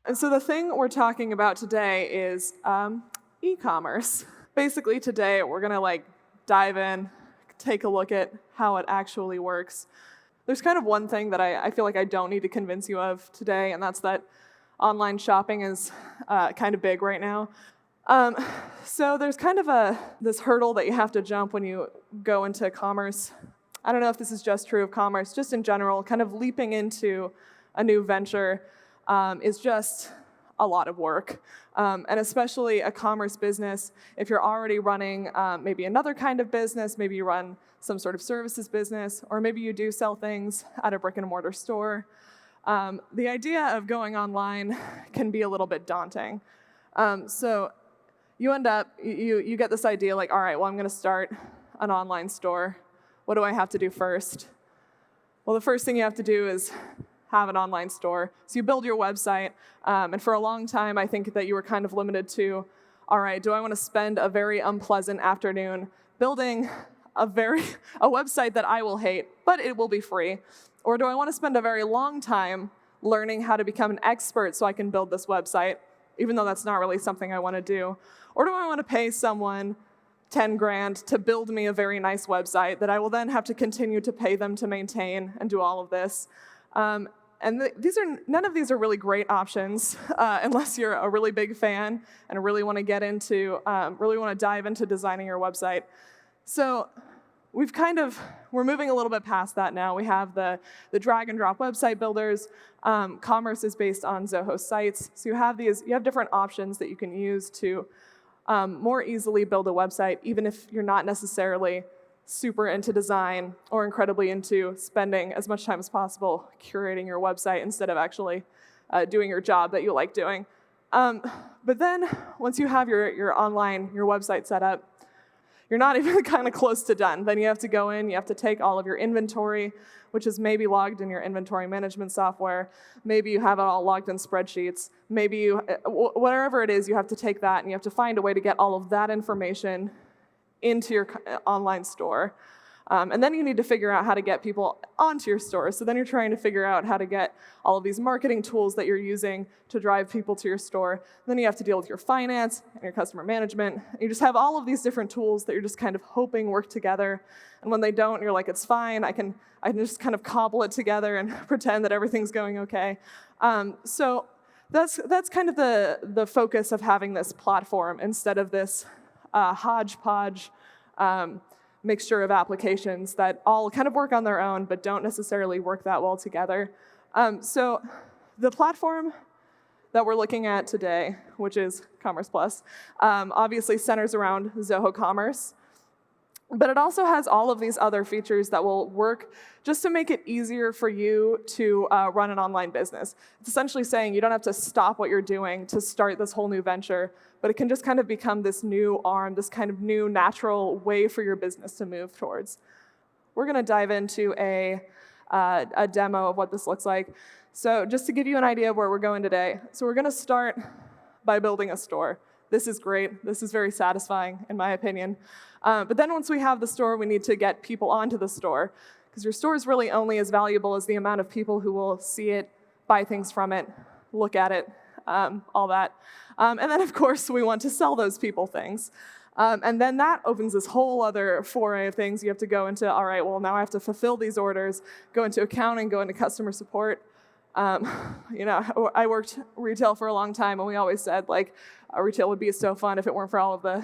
And so the thing we're talking about today is e-commerce. Basically today we're gonna dive in, take a look at how it actually works. There's kind of one thing that I feel like I don't need to convince you of today, and that's that online shopping is kind of big right now. So there's kind of this hurdle that you have to jump when you go into commerce. I don't know if this is just true of commerce, just in general, kind of leaping into a new venture is just a lot of work. And especially a commerce business, if you're already running maybe another kind of business, maybe you run some sort of services business, or maybe you do sell things at a brick and mortar store, the idea of going online can be a little bit daunting. So you end up, you get this idea like, all right, well, I'm gonna start an online store. What do I have to do first? Well, the first thing you have to do is have an online store. So you build your website, and for a long time, I think that you were kind of limited to, all right, do I want to spend a very unpleasant afternoon building a website that I will hate, but it will be free? Or do I want to spend a very long time learning how to become an expert so I can build this website, even though that's not really something I want to do? Or do I want to pay someone 10 grand to build me a very nice website that I will then have to continue to pay them to maintain and do all of this? And none of these are really great options unless you're a really big fan and really want to really want to dive into designing your website. So we're moving a little bit past that now. We have the drag and drop website builders. Commerce is based on Zoho sites. So you have different options that you can use to more easily build a website, even if you're not necessarily super into design or incredibly into spending as much time as possible curating your website instead of actually doing your job that you like doing. But then once you have your website set up, you're not even kind of close to done. Then you have to go in, you have to take all of your inventory, which is maybe logged in your inventory management software. Maybe you have it all logged in spreadsheets. Maybe whatever it is, you have to take that and you have to find a way to get all of that information into your online store. And then you need to figure out how to get people onto your store. So then you're trying to figure out how to get all of these marketing tools that you're using to drive people to your store. And then you have to deal with your finance and your customer management. You just have all of these different tools that you're just kind of hoping work together. And when they don't, you're like, it's fine. I can just kind of cobble it together and pretend that everything's going okay. So that's kind of the focus of having this platform instead of this hodgepodge mixture of applications that all kind of work on their own but don't necessarily work that well together. So the platform that we're looking at today, which is Commerce Plus, obviously centers around Zoho Commerce, but it also has all of these other features that will work just to make it easier for you to run an online business. It's essentially saying you don't have to stop what you're doing to start this whole new venture, but it can just kind of become this new arm, this kind of new natural way for your business to move towards. We're going to dive into a demo of what this looks like. So just to give you an idea of where we're going today. So we're going to start by building a store. This is great. This is very satisfying, in my opinion. But then once we have the store, we need to get people onto the store, because your store is really only as valuable as the amount of people who will see it, buy things from it, look at it, all that. And then, of course, we want to sell those people things. And then that opens this whole other foray of things. You have to go into, all right, well, now I have to fulfill these orders, go into accounting, go into customer support. I worked retail for a long time, and we always said, retail would be so fun if it weren't for all of the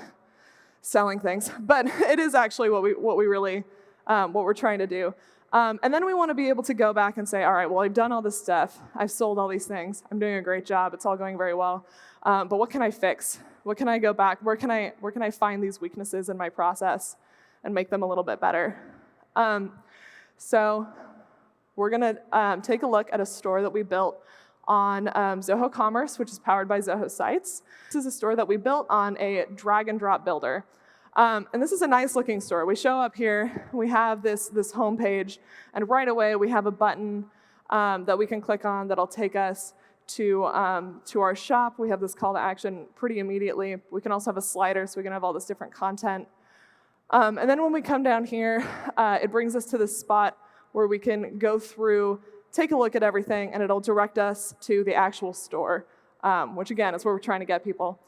selling things. But it is actually what we're trying to do. And then we want to be able to go back and say, all right, well, I've done all this stuff. I've sold all these things. I'm doing a great job. It's all going very well. But what can I fix? What can I go back? Where can I find these weaknesses in my process and make them a little bit better? So we're going to take a look at a store that we built on Zoho Commerce, which is powered by Zoho Sites. This is a store that we built on a drag and drop builder. And this is a nice looking store. We show up here, we have this home page, and right away we have a button that we can click on that'll take us to our shop. We have this call to action pretty immediately. We can also have a slider so we can have all this different content. And then when we come down here, it brings us to this spot where we can go through, take a look at everything, and it'll direct us to the actual store. which again is where we're trying to get people.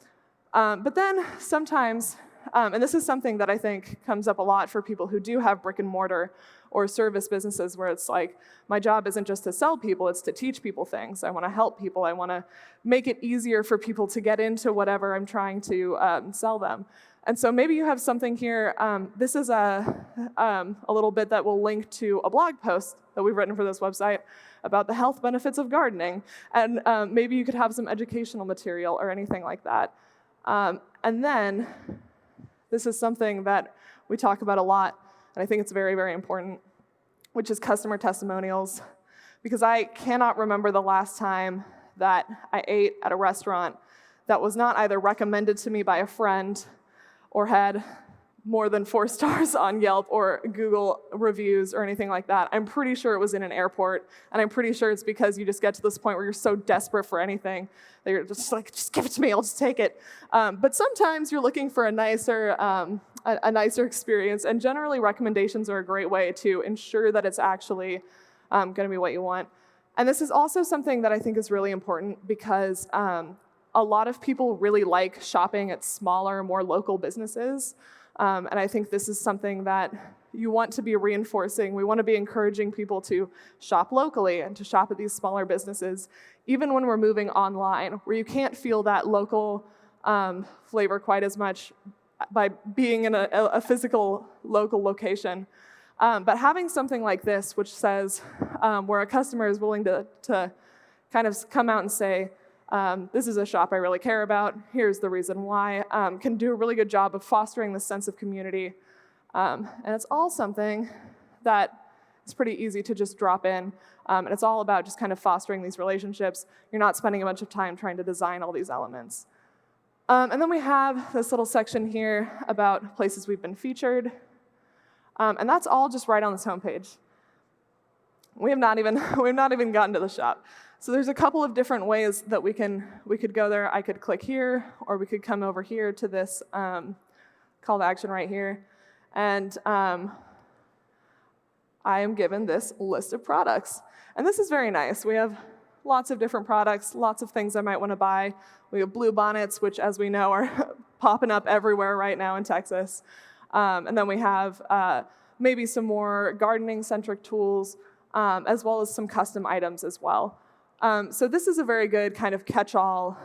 But then sometimes, and this is something that I think comes up a lot for people who do have brick and mortar or service businesses, where it's like, my job isn't just to sell people, it's to teach people things. I want to help people. I want to make it easier for people to get into whatever I'm trying to sell them. And so maybe you have something here. This is a little bit that will link to a blog post that we've written for this website about the health benefits of gardening. And maybe you could have some educational material or anything like that. And then this is something that we talk about a lot, and I think it's very, very important, which is customer testimonials. Because I cannot remember the last time that I ate at a restaurant that was not either recommended to me by a friend or had more than 4 stars on Yelp or Google reviews or anything like that. I'm pretty sure it was in an airport, and I'm pretty sure it's because you just get to this point where you're so desperate for anything that you're just like, just give it to me, I'll just take it. But sometimes you're looking for a nicer experience, and generally recommendations are a great way to ensure that it's actually going to be what you want. And this is also something that I think is really important because a lot of people really like shopping at smaller, more local businesses. And I think this is something that you want to be reinforcing. We want to be encouraging people to shop locally and to shop at these smaller businesses, even when we're moving online, where you can't feel that local flavor quite as much by being in a physical local location. But having something like this, which says, where a customer is willing to kind of come out and say, this is a shop I really care about, here's the reason why, can do a really good job of fostering this sense of community. And it's all something that is pretty easy to just drop in, and it's all about just kind of fostering these relationships. You're not spending a bunch of time trying to design all these elements. And then we have this little section here about places we've been featured, and that's all just right on this homepage. We've not even gotten to the shop. So there's a couple of different ways that we could go there. I could click here, or we could come over here to this call to action right here. And I am given this list of products. And this is very nice. We have lots of different products, lots of things I might want to buy. We have blue bonnets, which, as we know, are popping up everywhere right now in Texas. And then we have maybe some more gardening-centric tools, as well as some custom items as well. So this is a very good kind of catch-all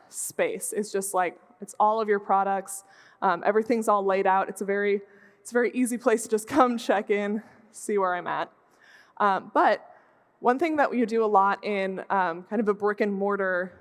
space. It's just like, it's all of your products. Everything's all laid out. It's a very easy place to just come check in, see where I'm at. But one thing that you do a lot in kind of a brick and mortar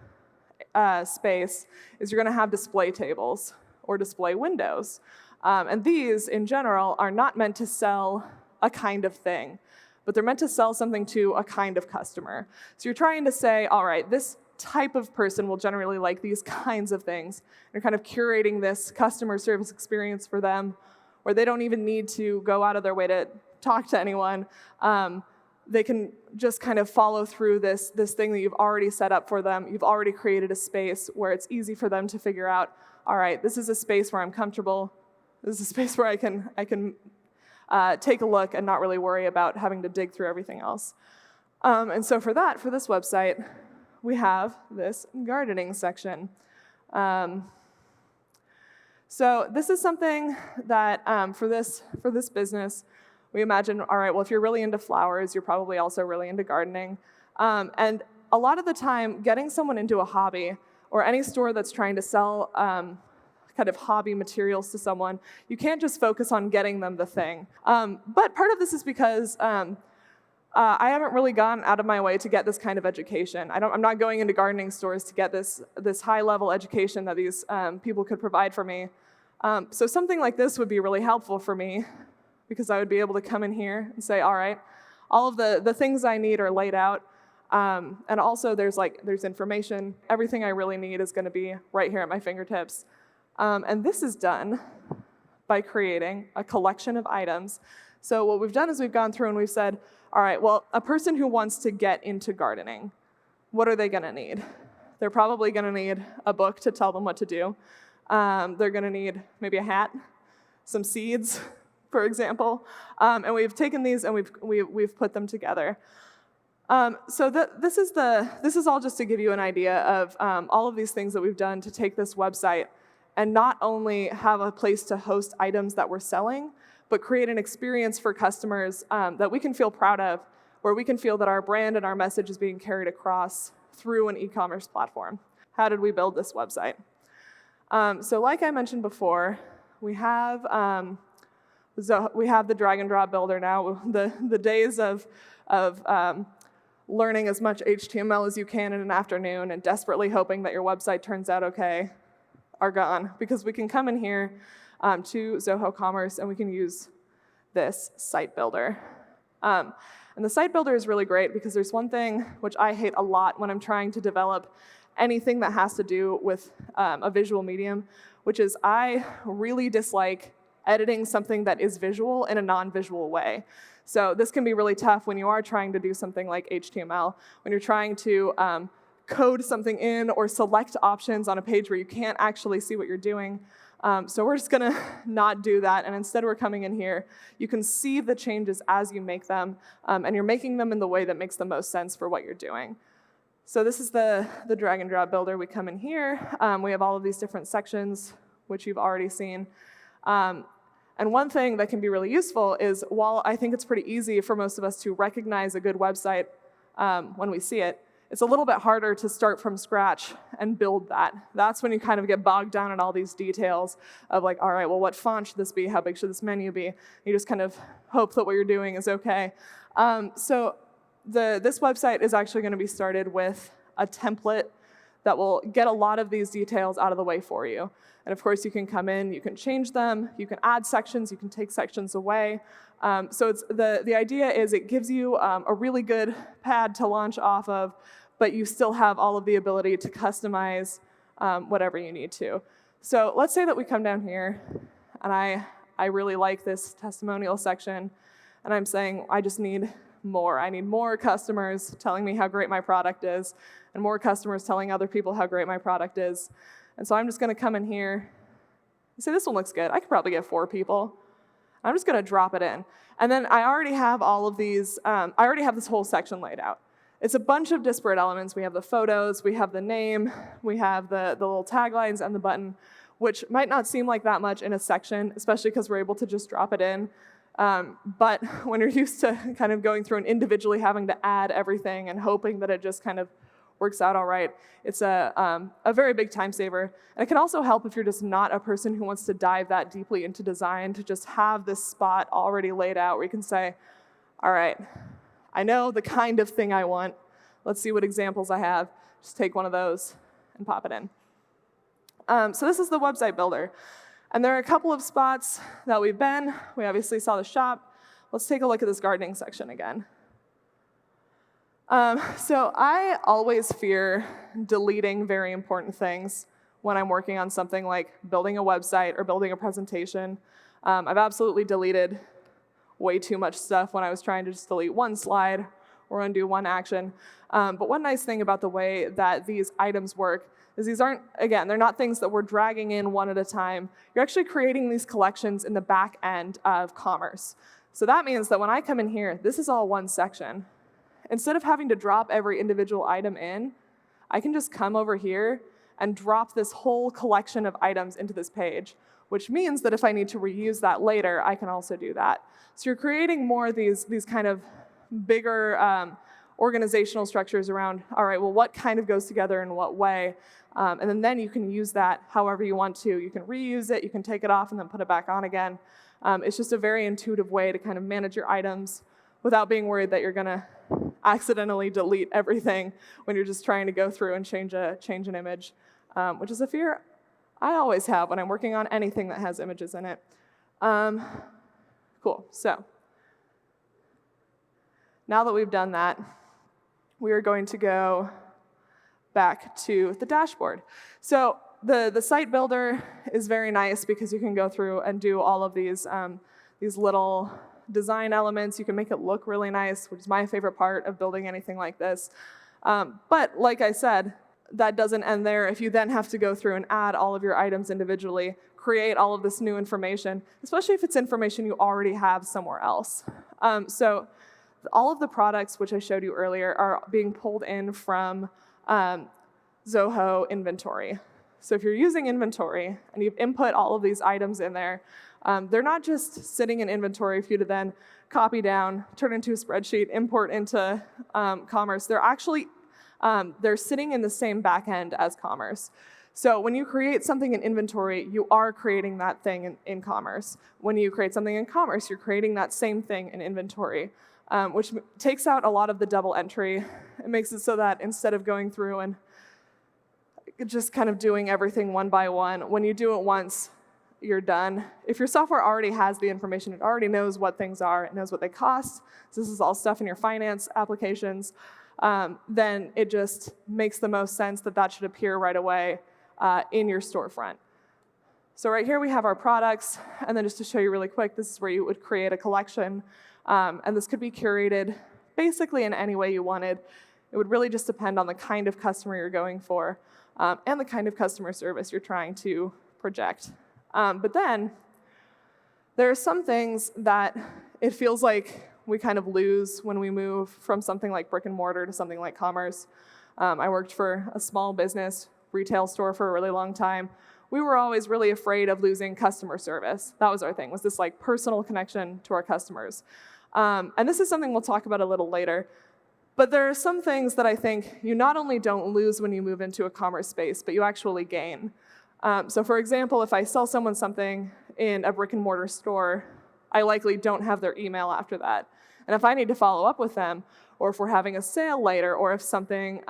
space is you're going to have display tables or display windows. And these, in general, are not meant to sell a kind of thing, but they're meant to sell something to a kind of customer. So you're trying to say, all right, this type of person will generally like these kinds of things. You're kind of curating this customer service experience for them, where they don't even need to go out of their way to talk to anyone. They can just kind of follow through this thing that you've already set up for them. You've already created a space where it's easy for them to figure out, all right, this is a space where I'm comfortable. This is a space where I can take a look and not really worry about having to dig through everything else. And so for this website, we have this gardening section. So this is something that for this business, we imagine, all right, well, if you're really into flowers, you're probably also really into gardening. And a lot of the time, getting someone into a hobby, or any store that's trying to sell kind of hobby materials to someone, you can't just focus on getting them the thing. But part of this is because I haven't really gone out of my way to get this kind of education. I'm not going into gardening stores to get this high-level education that these people could provide for me. So something like this would be really helpful for me, because I would be able to come in here and say, all right, all of the things I need are laid out. And also there's information. Everything I really need is going to be right here at my fingertips. And this is done by creating a collection of items. So what we've done is we've gone through and we've said, all right, well, a person who wants to get into gardening, what are they going to need? They're probably going to need a book to tell them what to do. They're going to need maybe a hat, some seeds, for example. And we've taken these and we've put them together. This is all just to give you an idea of all of these things that we've done to take this website and not only have a place to host items that we're selling, but create an experience for customers that we can feel proud of, where we can feel that our brand and our message is being carried across through an e-commerce platform. How did we build this website? So like I mentioned before, we have the drag and drop builder now. The days of learning as much HTML as you can in an afternoon and desperately hoping that your website turns out okay are gone, because we can come in here to Zoho Commerce and we can use this site builder. And the site builder is really great because there's one thing which I hate a lot when I'm trying to develop anything that has to do with a visual medium, which is I really dislike editing something that is visual in a non-visual way. So this can be really tough when you are trying to do something like HTML, when you're trying to code something in or select options on a page where you can't actually see what you're doing. So we're just gonna not do that, and instead we're coming in here. You can see the changes as you make them, and you're making them in the way that makes the most sense for what you're doing. So this is the drag and drop builder. We come in here. We have all of these different sections, which you've already seen. And one thing that can be really useful is, while I think it's pretty easy for most of us to recognize a good website when we see it, it's a little bit harder to start from scratch and build that. That's when you kind of get bogged down in all these details of like, all right, well, what font should this be? How big should this menu be? You just kind of hope that what you're doing is okay. So this website is actually going to be started with a template that will get a lot of these details out of the way for you. And of course, you can come in, you can change them, you can add sections, you can take sections away. So the idea is it gives you a really good pad to launch off of, but you still have all of the ability to customize whatever you need to. So let's say that we come down here, and I really like this testimonial section, and I'm saying I just need more. I need more customers telling me how great my product is, and more customers telling other people how great my product is. And so I'm just going to come in here and say, this one looks good. I could probably get 4 people. I'm just going to drop it in. And then I already have all of these, I already have this whole section laid out. It's a bunch of disparate elements. We have the photos, we have the name, we have the little taglines and the button, which might not seem like that much in a section, especially because we're able to just drop it in. But when you're used to kind of going through and individually having to add everything and hoping that it just kind of works out all right, it's a very big time saver. And it can also help if you're just not a person who wants to dive that deeply into design, to just have this spot already laid out where you can say, all right, I know the kind of thing I want. Let's see what examples I have. Just take one of those and pop it in. So this is the website builder. And there are a couple of spots that we've been. We obviously saw the shop. Let's take a look at this gardening section again. So I always fear deleting very important things when I'm working on something like building a website or building a presentation. I've absolutely deleted way too much stuff when I was trying to just delete one slide or undo one action. But one nice thing about the way that these items work is these aren't, again, they're not things that we're dragging in one at a time. You're actually creating these collections in the back end of commerce. So that means that when I come in here, this is all one section. Instead of having to drop every individual item in, I can just come over here and drop this whole collection of items into this page, which means that if I need to reuse that later, I can also do that. So you're creating more of these kind of bigger organizational structures around, all right, well, what kind of goes together in what way? And then you can use that however you want to. You can reuse it, you can take it off and then put it back on again. It's just a very intuitive way to kind of manage your items without being worried that you're gonna accidentally delete everything when you're just trying to go through and change an image, which is a fear I always have when I'm working on anything that has images in it. Cool, so now that we've done that, we are going to go back to the dashboard. So the site builder is very nice because you can go through and do all of these little design elements. You can make it look really nice, which is my favorite part of building anything like this. But like I said, that doesn't end there. If you then have to go through and add all of your items individually, create all of this new information, especially if it's information you already have somewhere else. So all of the products which I showed you earlier are being pulled in from Zoho inventory. So if you're using inventory and you've input all of these items in there, they're not just sitting in inventory for you to then copy down, turn into a spreadsheet, import into commerce. They're actually they're sitting in the same backend as commerce. So when you create something in inventory, you are creating that thing in commerce. When you create something in commerce, you're creating that same thing in inventory, which takes out a lot of the double entry. It makes it so that instead of going through and just kind of doing everything one by one, when you do it once, you're done. If your software already has the information, it already knows what things are, it knows what they cost, so this is all stuff in your finance applications, then it just makes the most sense that that should appear right away in your storefront. So right here we have our products, and then just to show you really quick, this is where you would create a collection, and this could be curated basically in any way you wanted. It would really just depend on the kind of customer you're going for, and the kind of customer service you're trying to project. But then, there are some things that it feels like we kind of lose when we move from something like brick and mortar to something like commerce. I worked for a small business retail store for a really long time. We were always really afraid of losing customer service. That was our thing, was this like personal connection to our customers. And this is something we'll talk about a little later. But there are some things that I think you not only don't lose when you move into a commerce space, but you actually gain. So for example, if I sell someone something in a brick and mortar store, I likely don't have their email after that. And if I need to follow up with them, or if we're having a sale later, or if something,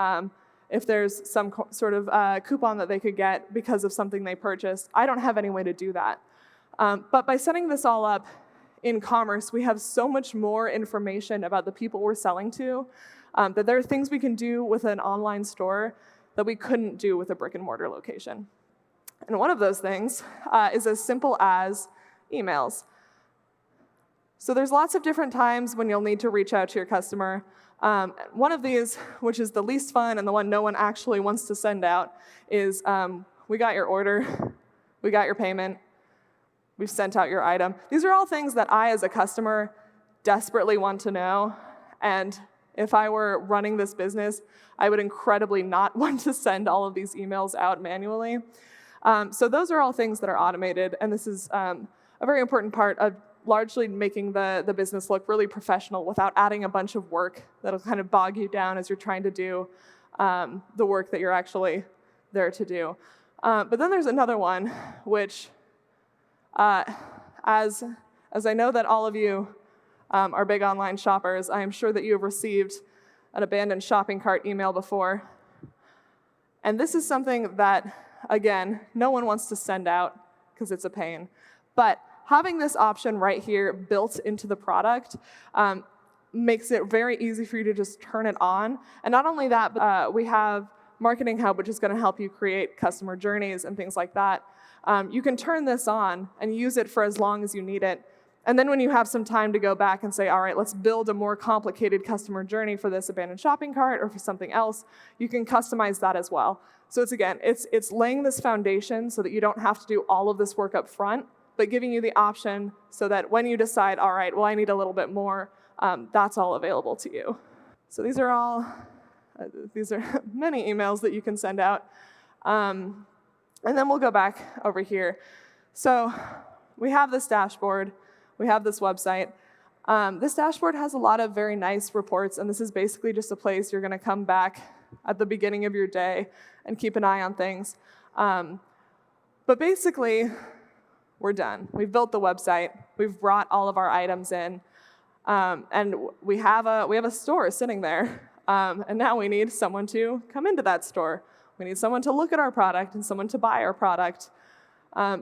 if there's some sort of coupon that they could get because of something they purchased, I don't have any way to do that. But by setting this all up in commerce, we have so much more information about the people we're selling to, that there are things we can do with an online store that we couldn't do with a brick and mortar location. And one of those things is as simple as emails. So there's lots of different times when you'll need to reach out to your customer. One of these, which is the least fun and the one no one actually wants to send out, is we got your order, we got your payment, we've sent out your item. These are all things that I, as a customer, desperately want to know. And if I were running this business, I would incredibly not want to send all of these emails out manually. So those are all things that are automated, and this is a very important part of largely making the business look really professional without adding a bunch of work that'll kind of bog you down as you're trying to do the work that you're actually there to do. But then there's another one, which, as I know that all of you are big online shoppers, I am sure that you have received an abandoned shopping cart email before. And this is something that, again, no one wants to send out because it's a pain. But having this option right here built into the product makes it very easy for you to just turn it on. And not only that, but we have Marketing Hub, which is going to help you create customer journeys and things like that. You can turn this on and use it for as long as you need it. And then when you have some time to go back and say, all right, let's build a more complicated customer journey for this abandoned shopping cart or for something else, you can customize that as well. So it's laying this foundation so that you don't have to do all of this work up front, but giving you the option so that when you decide, all right, well, I need a little bit more, that's all available to you. So these are many emails that you can send out. And then we'll go back over here. So we have this dashboard. We have this website. This dashboard has a lot of very nice reports, and this is basically just a place you're going to come back at the beginning of your day and keep an eye on things. But basically, we're done. We've built the website. We've brought all of our items in, and we have a store sitting there. And now we need someone to come into that store. We need someone to look at our product and someone to buy our product.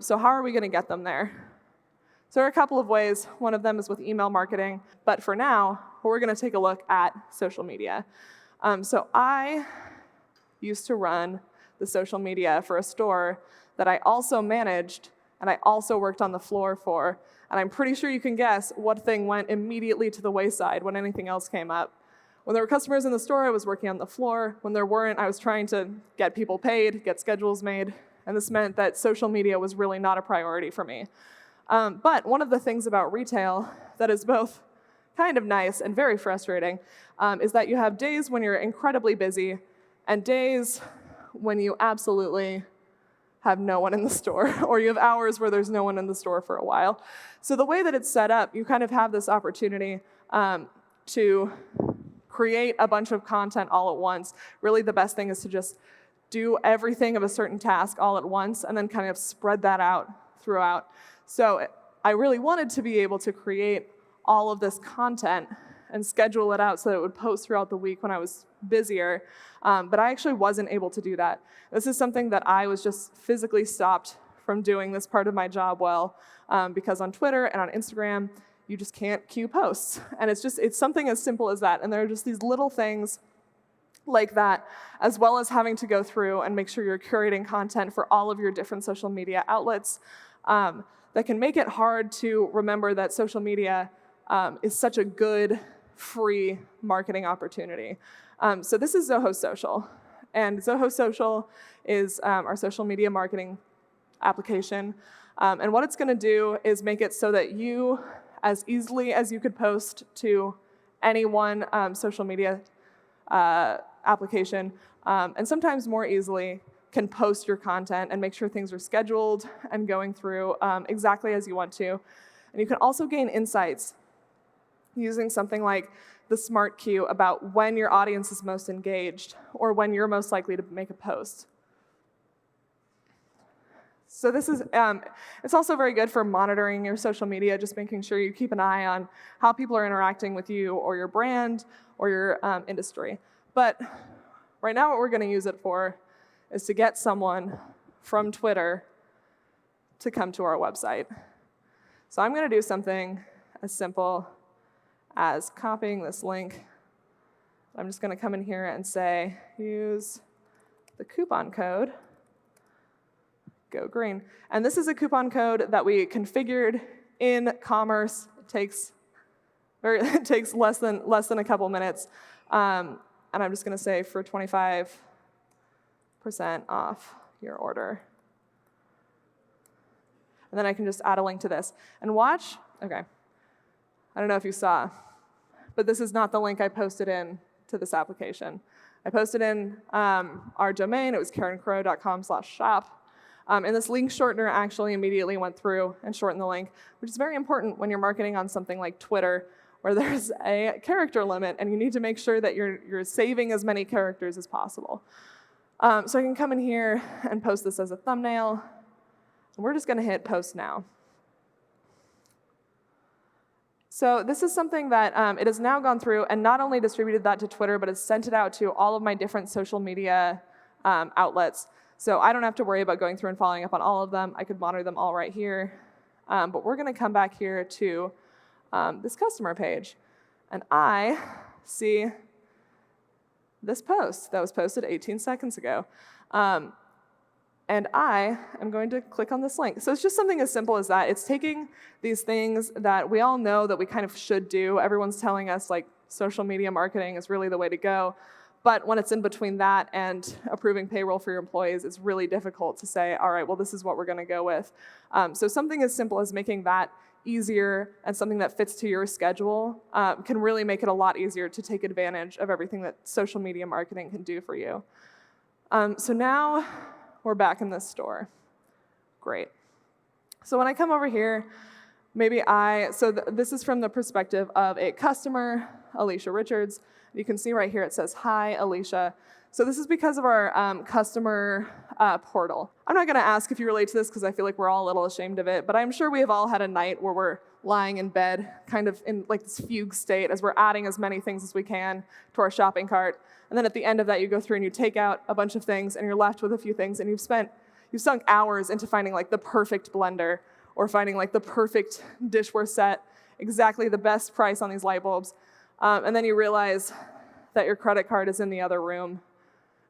So how are we going to get them there? So there are a couple of ways. One of them is with email marketing. But for now, we're going to take a look at social media. So I used to run the social media for a store that I also managed and I also worked on the floor for. And I'm pretty sure you can guess what thing went immediately to the wayside when anything else came up. When there were customers in the store, I was working on the floor. When there weren't, I was trying to get people paid, get schedules made. And this meant that social media was really not a priority for me. But one of the things about retail that is both kind of nice and very frustrating is that you have days when you're incredibly busy and days when you absolutely have no one in the store, or you have hours where there's no one in the store for a while. So the way that it's set up, you kind of have this opportunity to create a bunch of content all at once. Really, the best thing is to just do everything of a certain task all at once and then kind of spread that out throughout. So I really wanted to be able to create all of this content and schedule it out so that it would post throughout the week when I was busier, but I actually wasn't able to do that. This is something that I was just physically stopped from doing this part of my job well, because on Twitter and on Instagram, you just can't queue posts. And it's something as simple as that. And there are just these little things like that, as well as having to go through and make sure you're curating content for all of your different social media outlets, that can make it hard to remember that social media is such a good, free marketing opportunity. So this is Zoho Social. And Zoho Social is our social media marketing application. And what it's going to do is make it so that you, as easily as you could post to any one social media application, and sometimes more easily, can post your content and make sure things are scheduled and going through exactly as you want to. And you can also gain insights using something like the smart queue about when your audience is most engaged or when you're most likely to make a post. So this is, it's also very good for monitoring your social media, just making sure you keep an eye on how people are interacting with you or your brand or your industry. But right now what we're going to use it for is to get someone from Twitter to come to our website. So I'm going to do something as simple as copying this link. I'm just going to come in here and say, use the coupon code, go green. And this is a coupon code that we configured in Commerce. It takes less than a couple minutes. And I'm just going to say for 25% off your order. And then I can just add a link to this. And watch, okay, I don't know if you saw, but this is not the link I posted in to this application. I posted in our domain, it was karencrow.com/shop. And this link shortener actually immediately went through and shortened the link, which is very important when you're marketing on something like Twitter, where there's a character limit, and you need to make sure that you're saving as many characters as possible. So I can come in here and post this as a thumbnail, and we're just going to hit post now. So this is something that it has now gone through and not only distributed that to Twitter, but has sent it out to all of my different social media outlets. So I don't have to worry about going through and following up on all of them. I could monitor them all right here. But we're going to come back here to this customer page. And I see this post that was posted 18 seconds ago. And I am going to click on this link. So it's just something as simple as that. It's taking these things that we all know that we kind of should do. Everyone's telling us like social media marketing is really the way to go. But when it's in between that and approving payroll for your employees, it's really difficult to say, all right, well, this is what we're going to go with. So something as simple as making that easier and something that fits to your schedule can really make it a lot easier to take advantage of everything that social media marketing can do for you. So now we're back in this store. Great. So when I come over here, this is from the perspective of a customer, Alicia Richards. You can see right here it says, hi, Alicia. So this is because of our customer portal. I'm not going to ask if you relate to this because I feel like we're all a little ashamed of it, but I'm sure we have all had a night where we're lying in bed, kind of in like this fugue state as we're adding as many things as we can to our shopping cart. And then at the end of that, you go through and you take out a bunch of things and you're left with a few things, and you've sunk hours into finding like the perfect blender or finding like the perfect dishware set, exactly the best price on these light bulbs. And then you realize that your credit card is in the other room.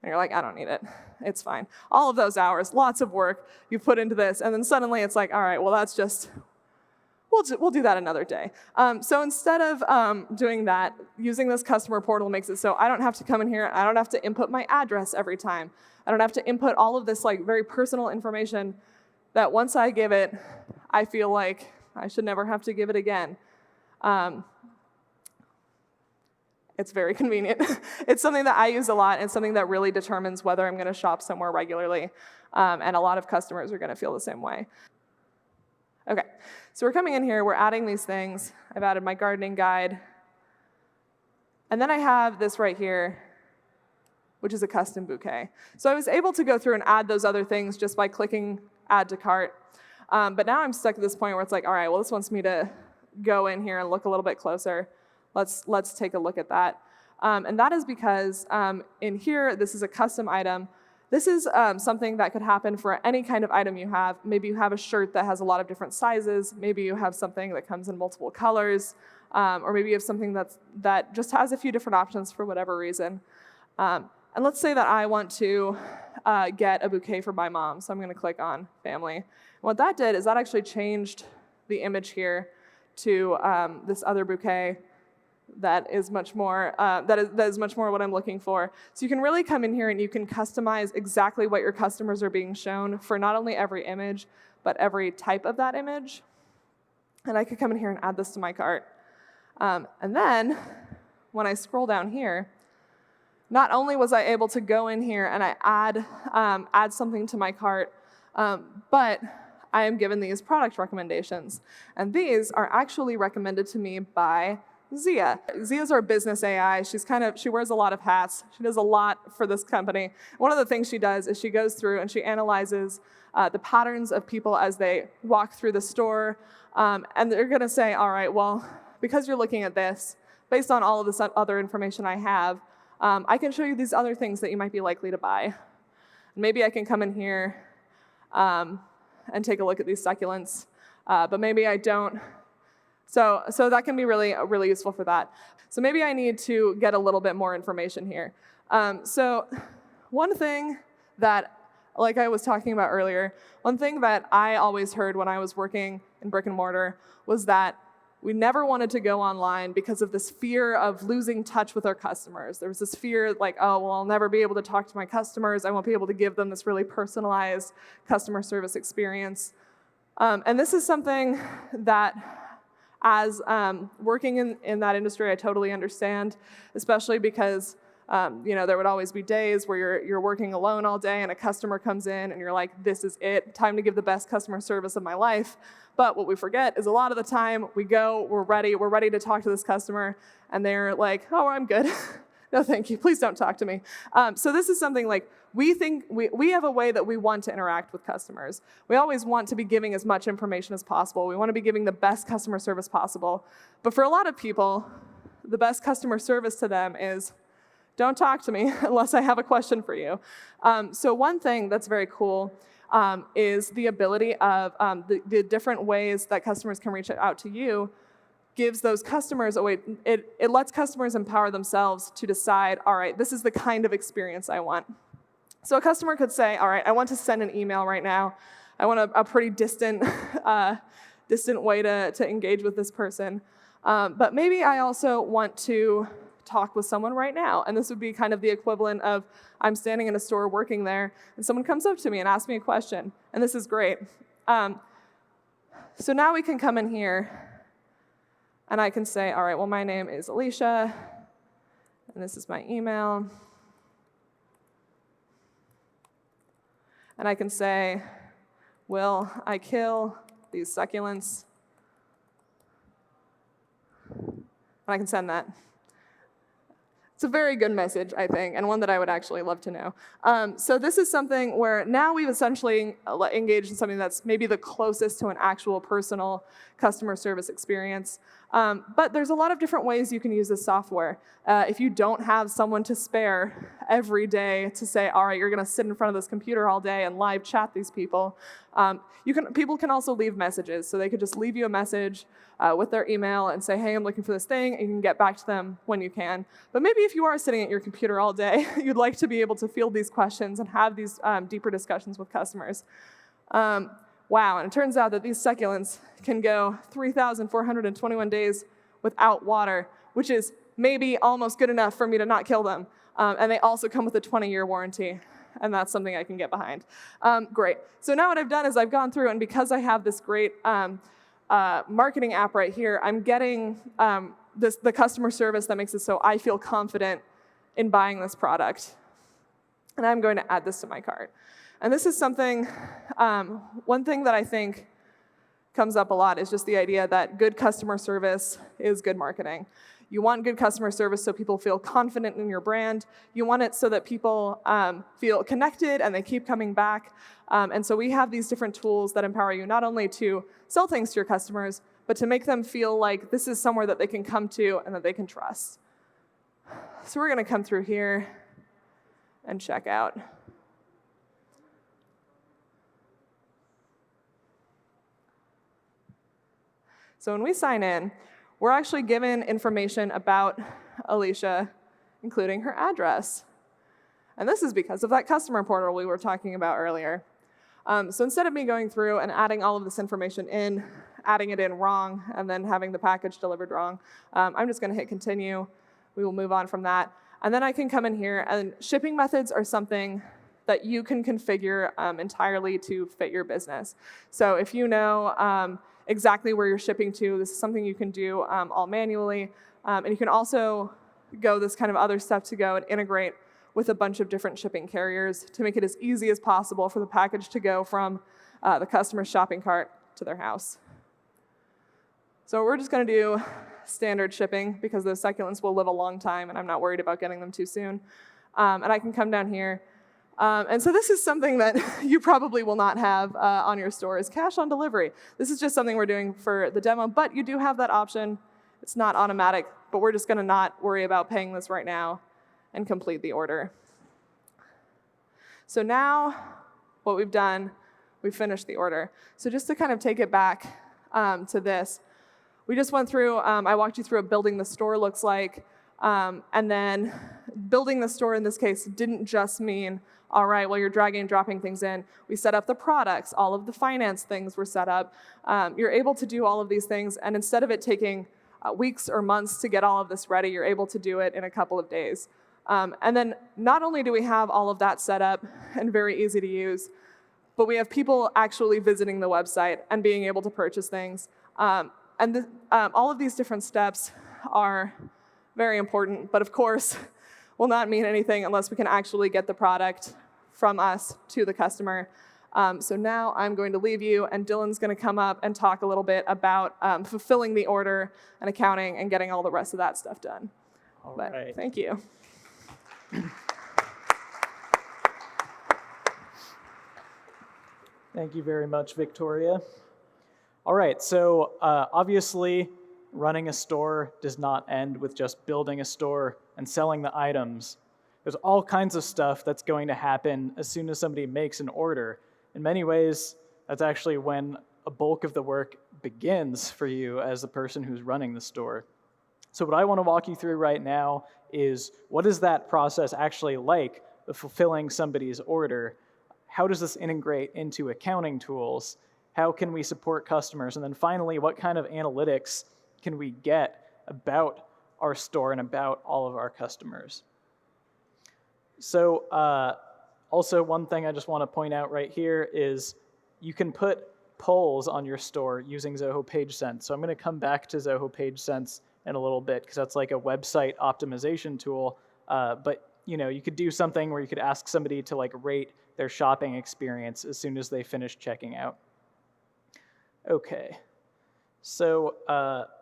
And you're like, I don't need it. It's fine. All of those hours, lots of work you put into this. And then suddenly it's like, all right, well, that's just, we'll do that another day. So instead of doing that, using this customer portal makes it so I don't have to come in here. I don't have to input my address every time. I don't have to input all of this like very personal information that once I give it, I feel like I should never have to give it again. It's very convenient. It's something that I use a lot, and something that really determines whether I'm going to shop somewhere regularly. And a lot of customers are going to feel the same way. Okay, so we're coming in here, we're adding these things. I've added my gardening guide. And then I have this right here, which is a custom bouquet. So I was able to go through and add those other things just by clicking add to cart. But now I'm stuck at this point where it's like, all right, well, this wants me to go in here and look a little bit closer. Let's take a look at that. And that is because in here, this is a custom item. This is something that could happen for any kind of item you have. Maybe you have a shirt that has a lot of different sizes. Maybe you have something that comes in multiple colors. Or maybe you have something that just has a few different options for whatever reason. And let's say that I want to get a bouquet for my mom. So I'm going to click on family. And what that did is that actually changed the image here to this other bouquet that is much more what I'm looking for. So you can really come in here and you can customize exactly what your customers are being shown for not only every image, but every type of that image. And I could come in here and add this to my cart. And then when I scroll down here, not only was I able to go in here and I add something to my cart, but I am given these product recommendations. And these are actually recommended to me by Zia. Zia's our business AI. She wears a lot of hats. She does a lot for this company. One of the things she does is she goes through and she analyzes the patterns of people as they walk through the store. And they're going to say, all right, well, because you're looking at this, based on all of this other information I have, I can show you these other things that you might be likely to buy. Maybe I can come in here and take a look at these succulents, but maybe I don't. So that can be really useful for that. So maybe I need to get a little bit more information here. So one thing that, like I was talking about earlier, one thing that I always heard when I was working in brick and mortar was that we never wanted to go online because of this fear of losing touch with our customers. There was this fear like, oh, well, I'll never be able to talk to my customers. I won't be able to give them this really personalized customer service experience. And this is something that, as working in that industry, I totally understand, especially because there would always be days where you're working alone all day and a customer comes in and you're like, this is it, time to give the best customer service of my life. But what we forget is a lot of the time we go, we're ready to talk to this customer, and they're like, oh, I'm good. No, thank you. Please don't talk to me. So this is something like we think we have a way that we want to interact with customers. We always want to be giving as much information as possible. We want to be giving the best customer service possible. But for a lot of people, the best customer service to them is, don't talk to me unless I have a question for you. So one thing that's very cool is the ability of the different ways that customers can reach out to you gives those customers a way, it lets customers empower themselves to decide, all right, this is the kind of experience I want. So a customer could say, all right, I want to send an email right now. I want a pretty distant way to engage with this person. But maybe I also want to talk with someone right now. And this would be kind of the equivalent of I'm standing in a store working there, and someone comes up to me and asks me a question. And this is great. So now we can come in here, and I can say, all right, well, my name is Alicia, and this is my email. And I can say, will I kill these succulents? And I can send that. It's a very good message, I think, and one that I would actually love to know. So this is something where now we've essentially engaged in something that's maybe the closest to an actual personal customer service experience. But there's a lot of different ways you can use this software. If you don't have someone to spare every day to say, all right, you're going to sit in front of this computer all day and live chat these people, people can also leave messages. So they could just leave you a message with their email and say, hey, I'm looking for this thing, and you can get back to them when you can. But maybe if you are sitting at your computer all day, you'd like to be able to field these questions and have these deeper discussions with customers. Wow, and it turns out that these succulents can go 3,421 days without water, which is maybe almost good enough for me to not kill them. And they also come with a 20-year warranty, and that's something I can get behind. Great. So now what I've done is I've gone through, and because I have this great marketing app right here, I'm getting the customer service that makes it so I feel confident in buying this product. And I'm going to add this to my cart. And this is something, one thing that I think comes up a lot is just the idea that good customer service is good marketing. You want good customer service so people feel confident in your brand. You want it so that people feel connected and they keep coming back. And so we have these different tools that empower you not only to sell things to your customers, but to make them feel like this is somewhere that they can come to and that they can trust. So we're going to come through here and check out. So when we sign in, we're actually given information about Alicia, including her address. And this is because of that customer portal we were talking about earlier. So instead of me going through and adding all of this information in, adding it in wrong, and then having the package delivered wrong, I'm just going to hit continue. We will move on from that. And then I can come in here, and shipping methods are something that you can configure entirely to fit your business. So if you know exactly where you're shipping to, this is something you can do all manually. And you can also go this kind of other step to go and integrate with a bunch of different shipping carriers to make it as easy as possible for the package to go from the customer's shopping cart to their house. So we're just going to do standard shipping because those succulents will live a long time and I'm not worried about getting them too soon. And I can come down here. And so this is something that you probably will not have on your store is cash on delivery. This is just something we're doing for the demo, but you do have that option. It's not automatic, but we're just going to not worry about paying this right now and complete the order. So now what we've done, we've finished the order. So just to kind of take it back to this, we just went through, I walked you through what building the store looks like. And then building the store in this case didn't just mean, all right, well, you're dragging and dropping things in. We set up the products. All of the finance things were set up. You're able to do all of these things. And instead of it taking weeks or months to get all of this ready, you're able to do it in a couple of days. And then not only do we have all of that set up and very easy to use, but we have people actually visiting the website and being able to purchase things. All of these different steps are very important, but of course, will not mean anything unless we can actually get the product from us to the customer. So now I'm going to leave you, and Dylan's going to come up and talk a little bit about fulfilling the order and accounting and getting all the rest of that stuff done. All right. Thank you. Thank you very much, Victoria. All right, so obviously, running a store does not end with just building a store and selling the items. There's all kinds of stuff that's going to happen as soon as somebody makes an order. In many ways, that's actually when a bulk of the work begins for you as the person who's running the store. So what I want to walk you through right now is what is that process actually like of fulfilling somebody's order? How does this integrate into accounting tools? How can we support customers? And then finally, what kind of analytics can we get about our store and about all of our customers? So also one thing I just want to point out right here is you can put polls on your store using Zoho PageSense. So I'm going to come back to Zoho PageSense in a little bit because that's like a website optimization tool. But you could do something where you could ask somebody to like rate their shopping experience as soon as they finish checking out. Okay, so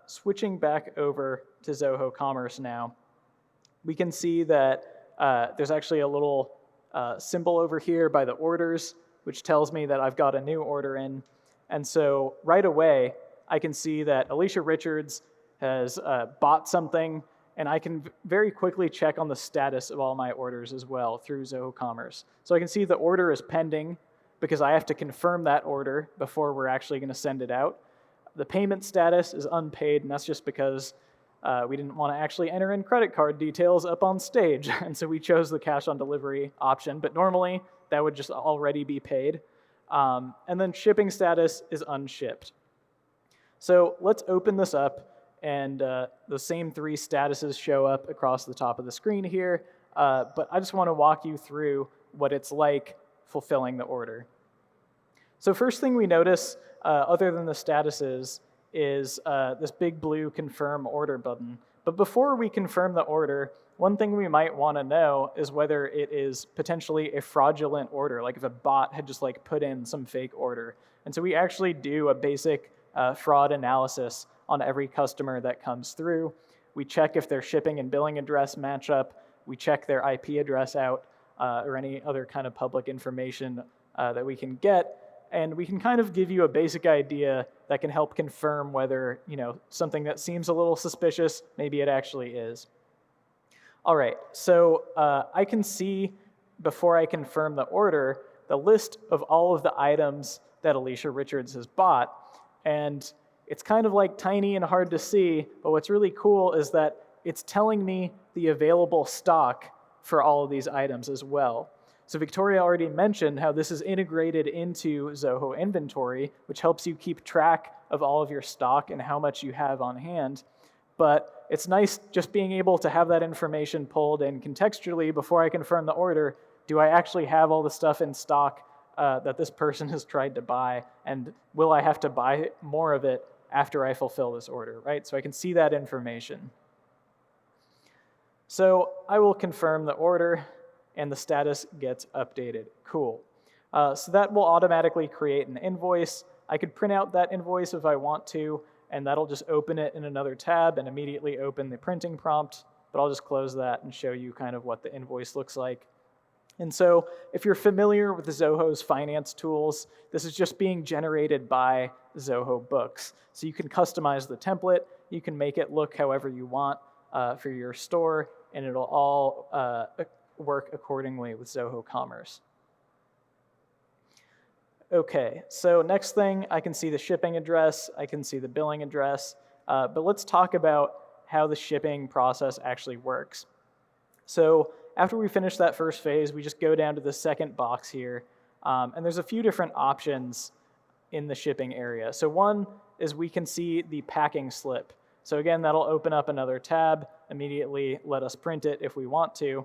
switching back over to Zoho Commerce now, we can see that there's actually a little symbol over here by the orders, which tells me that I've got a new order in. And so right away, I can see that Alicia Richards has bought something, and I can very quickly check on the status of all my orders as well through Zoho Commerce. So I can see the order is pending because I have to confirm that order before we're actually going to send it out. The payment status is unpaid, and that's just because we didn't want to actually enter in credit card details up on stage, and so we chose the cash on delivery option, but normally that would just already be paid. And then shipping status is unshipped. So let's open this up, and the same three statuses show up across the top of the screen here, but I just want to walk you through what it's like fulfilling the order. So first thing we notice, other than the statuses, is this big blue confirm order button. But before we confirm the order, one thing we might want to know is whether it is potentially a fraudulent order, like if a bot had just like put in some fake order. And so we actually do a basic fraud analysis on every customer that comes through. We check if their shipping and billing address match up. We check their IP address out or any other kind of public information that we can get. And we can kind of give you a basic idea that can help confirm whether, something that seems a little suspicious, maybe it actually is. All right, so I can see, before I confirm the order, the list of all of the items that Alicia Richards has bought. And it's kind of like tiny and hard to see, but what's really cool is that it's telling me the available stock for all of these items as well. So Victoria already mentioned how this is integrated into Zoho Inventory, which helps you keep track of all of your stock and how much you have on hand. But it's nice just being able to have that information pulled in contextually before I confirm the order. Do I actually have all the stuff in stock that this person has tried to buy? And will I have to buy more of it after I fulfill this order, right? So I can see that information. So I will confirm the order, and the status gets updated. Cool. So that will automatically create an invoice. I could print out that invoice if I want to, and that'll just open it in another tab and immediately open the printing prompt, but I'll just close that and show you kind of what the invoice looks like. And so if you're familiar with Zoho's finance tools, this is just being generated by Zoho Books. So you can customize the template, you can make it look however you want for your store, and it'll all work accordingly with Zoho Commerce. Okay, so next thing, I can see the shipping address, I can see the billing address, but let's talk about how the shipping process actually works. So after we finish that first phase, we just go down to the second box here, and there's a few different options in the shipping area. So one is we can see the packing slip. So again, that'll open up another tab, immediately let us print it if we want to.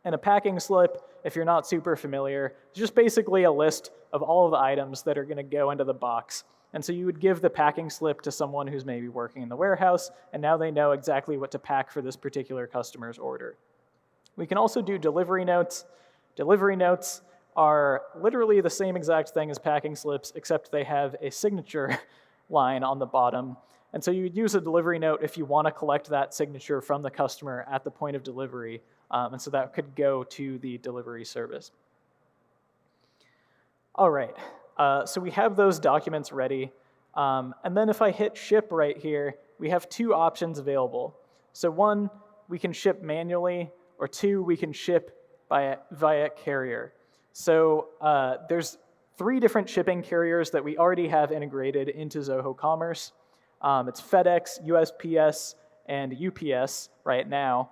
And a packing slip, if you're not super familiar, is just basically a list of all of the items that are going to go into the box. And so you would give the packing slip to someone who's maybe working in the warehouse, and now they know exactly what to pack for this particular customer's order. We can also do delivery notes. Delivery notes are literally the same exact thing as packing slips, except they have a signature line on the bottom. And so you would use a delivery note if you want to collect that signature from the customer at the point of delivery. And so that could go to the delivery service. All right, so we have those documents ready. And then if I hit ship right here, we have two options available. So one, we can ship manually, or two, we can ship via carrier. So there's 3 different shipping carriers that we already have integrated into Zoho Commerce. It's FedEx, USPS, and UPS right now.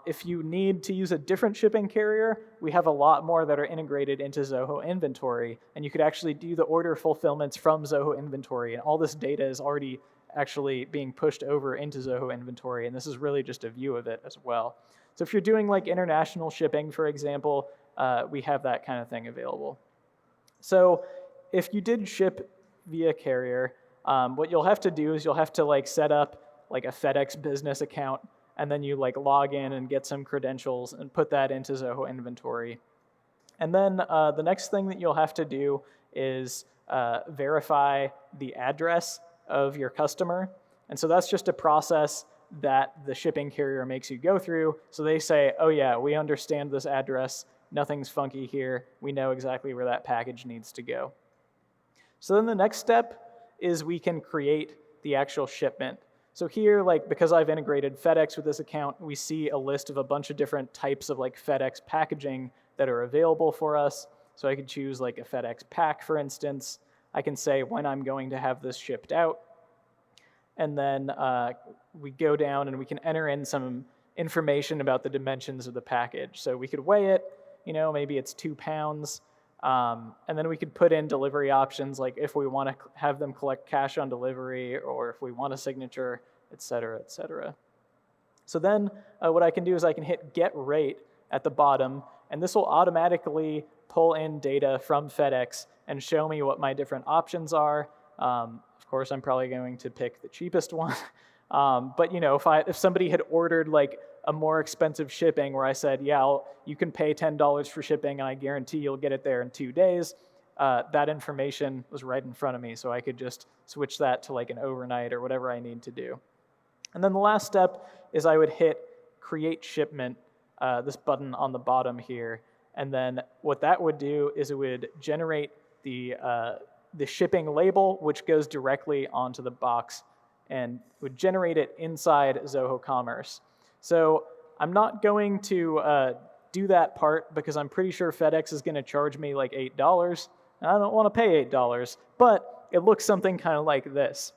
If you need to use a different shipping carrier, we have a lot more that are integrated into Zoho Inventory, and you could actually do the order fulfillments from Zoho Inventory, and all this data is already actually being pushed over into Zoho Inventory, and this is really just a view of it as well. So if you're doing like international shipping, for example, we have that kind of thing available. So if you did ship via carrier, what you'll have to do is you'll have to like set up like a FedEx business account, and then you like log in and get some credentials and put that into Zoho Inventory. And then the next thing that you'll have to do is verify the address of your customer. And so that's just a process that the shipping carrier makes you go through. So they say, oh yeah, we understand this address, nothing's funky here, we know exactly where that package needs to go. So then the next step is we can create the actual shipment. So here, like, because I've integrated FedEx with this account, we see a list of a bunch of different types of like FedEx packaging that are available for us. So I could choose like a FedEx pack, for instance. I can say when I'm going to have this shipped out. And then we go down and we can enter in some information about the dimensions of the package. So we could weigh it, maybe it's 2 pounds. And then we could put in delivery options, like if we want to have them collect cash on delivery, or if we want a signature, et cetera, et cetera. So then what I can do is I can hit Get Rate at the bottom, and this will automatically pull in data from FedEx and show me what my different options are. Of course, I'm probably going to pick the cheapest one. But if somebody had ordered like a more expensive shipping where I said, yeah, you can pay $10 for shipping and I guarantee you'll get it there in 2 days, that information was right in front of me, so I could just switch that to like an overnight or whatever I need to do. And then the last step is I would hit create shipment, this button on the bottom here, and then what that would do is it would generate the shipping label, which goes directly onto the box, and would generate it inside Zoho Commerce. So I'm not going to do that part because I'm pretty sure FedEx is going to charge me like $8. And I don't want to pay $8, but it looks something kind of like this.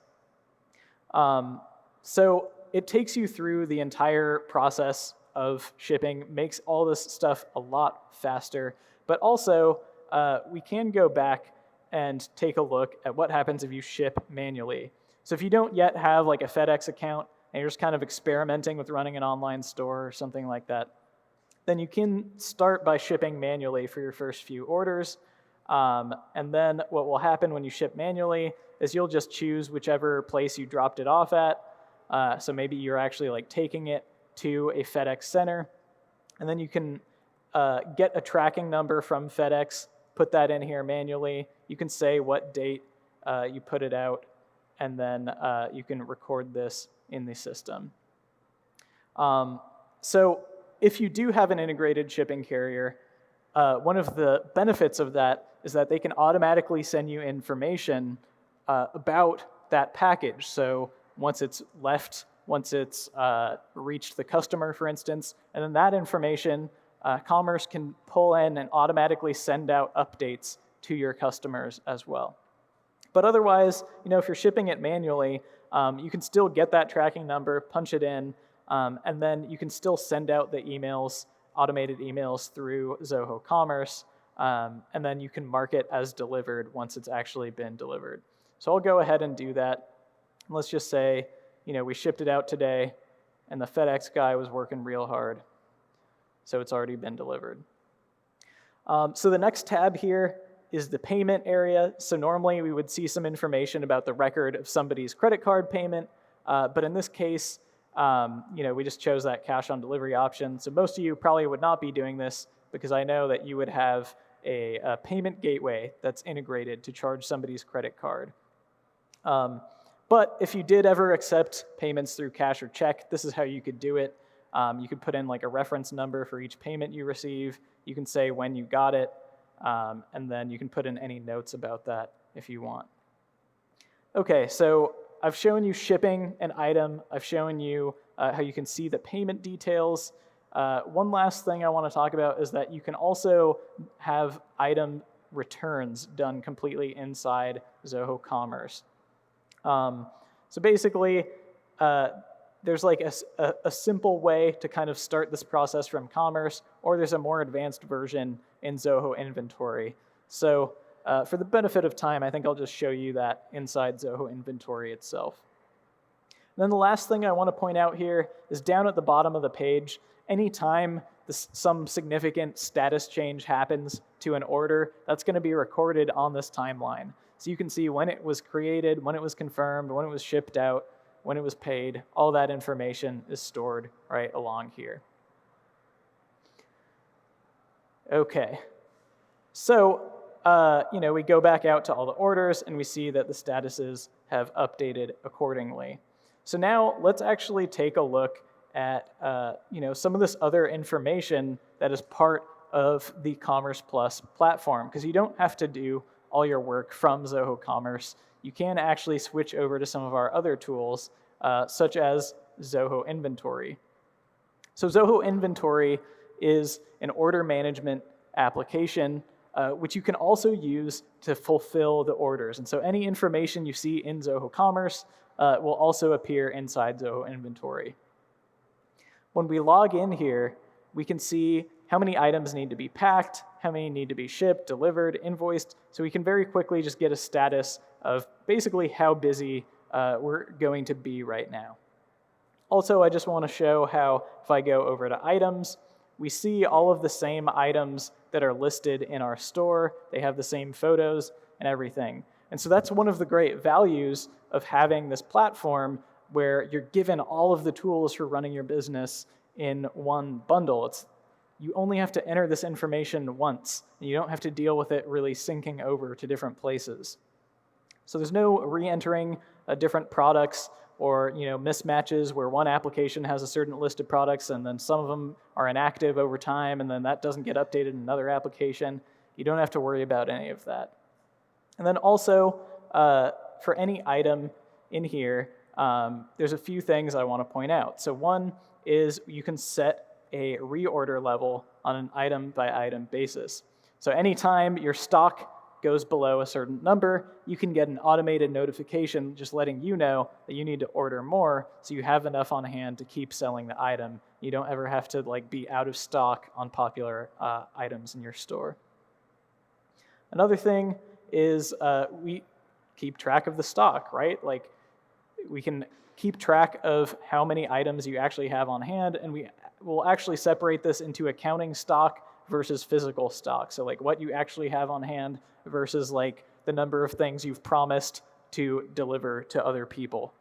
So it takes you through the entire process of shipping, makes all this stuff a lot faster, but also we can go back and take a look at what happens if you ship manually. So if you don't yet have like a FedEx account and you're just kind of experimenting with running an online store or something like that, then you can start by shipping manually for your first few orders. And then what will happen when you ship manually is you'll just choose whichever place you dropped it off at. So maybe you're actually like taking it to a FedEx center, and then you can get a tracking number from FedEx, put that in here manually. You can say what date you put it out, and then you can record this in the system. So if you do have an integrated shipping carrier, one of the benefits of that is that they can automatically send you information about that package. So once it's left, once it's reached the customer, for instance, and then that information, Commerce can pull in and automatically send out updates to your customers as well. But otherwise, if you're shipping it manually, you can still get that tracking number, punch it in, and then you can still send out the emails, automated emails through Zoho Commerce, and then you can mark it as delivered once it's actually been delivered. So I'll go ahead and do that. Let's just say, we shipped it out today, and the FedEx guy was working real hard, so it's already been delivered. So the next tab here is the payment area. So normally we would see some information about the record of somebody's credit card payment, but in this case, we just chose that cash on delivery option. So most of you probably would not be doing this because I know that you would have a payment gateway that's integrated to charge somebody's credit card. But if you did ever accept payments through cash or check, this is how you could do it. You could put in like a reference number for each payment you receive. You can say when you got it, and then you can put in any notes about that if you want. Okay, so I've shown you shipping an item. I've shown you how you can see the payment details. One last thing I want to talk about is that you can also have item returns done completely inside Zoho Commerce. So basically, there's like a simple way to kind of start this process from Commerce, or there's a more advanced version in Zoho Inventory. So for the benefit of time, I think I'll just show you that inside Zoho Inventory itself. And then the last thing I want to point out here is down at the bottom of the page, anytime some significant status change happens to an order, that's going to be recorded on this timeline. So you can see when it was created, when it was confirmed, when it was shipped out, when it was paid. All that information is stored right along here. Okay, so we go back out to all the orders and we see that the statuses have updated accordingly. So now let's actually take a look at some of this other information that is part of the Commerce Plus platform, because you don't have to do all your work from Zoho Commerce. You can actually switch over to some of our other tools, such as Zoho Inventory. So Zoho Inventory is an order management application, which you can also use to fulfill the orders. And so any information you see in Zoho Commerce will also appear inside Zoho Inventory. When we log in here, we can see how many items need to be packed, how many need to be shipped, delivered, invoiced, so we can very quickly just get a status of basically how busy we're going to be right now. Also, I just want to show how if I go over to items, we see all of the same items that are listed in our store. They have the same photos and everything. And so that's one of the great values of having this platform where you're given all of the tools for running your business in one bundle. You only have to enter this information once, and you don't have to deal with it really syncing over to different places. So there's no re-entering different products or mismatches where one application has a certain list of products and then some of them are inactive over time and then that doesn't get updated in another application. You don't have to worry about any of that. And then also, for any item in here, there's a few things I want to point out. So one is you can set a reorder level on an item-by-item basis. So anytime your stock goes below a certain number, you can get an automated notification just letting you know that you need to order more so you have enough on hand to keep selling the item. You don't ever have to be out of stock on popular items in your store. Another thing is we keep track of the stock, right? We can keep track of how many items you actually have on hand, and we will actually separate this into accounting stock versus physical stock. So what you actually have on hand versus the number of things you've promised to deliver to other people.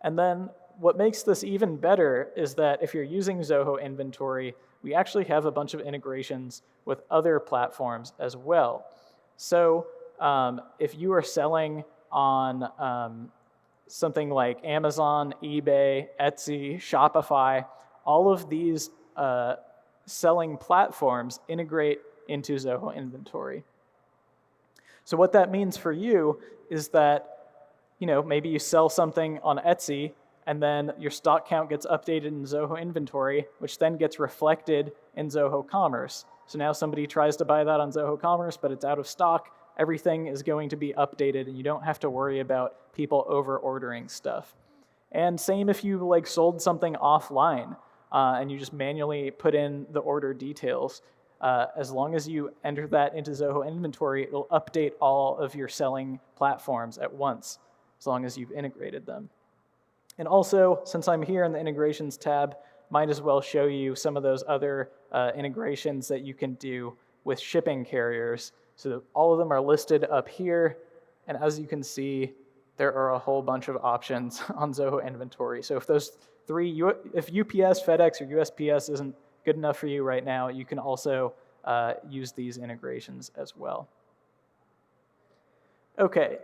And then what makes this even better is that if you're using Zoho Inventory, we actually have a bunch of integrations with other platforms as well. So if you are selling on something like Amazon, eBay, Etsy, Shopify, all of these selling platforms integrate into Zoho Inventory. So what that means for you is that, maybe you sell something on Etsy and then your stock count gets updated in Zoho Inventory, which then gets reflected in Zoho Commerce. So now somebody tries to buy that on Zoho Commerce, but it's out of stock. Everything is going to be updated and you don't have to worry about people over-ordering stuff. And same if you sold something offline and you just manually put in the order details. As long as you enter that into Zoho Inventory, it'll update all of your selling platforms at once, as long as you've integrated them. And also, since I'm here in the Integrations tab, might as well show you some of those other integrations that you can do with shipping carriers. So all of them are listed up here, and as you can see, there are a whole bunch of options on Zoho Inventory. So if those three, if UPS, FedEx, or USPS isn't good enough for you right now, you can also use these integrations as well. Okay,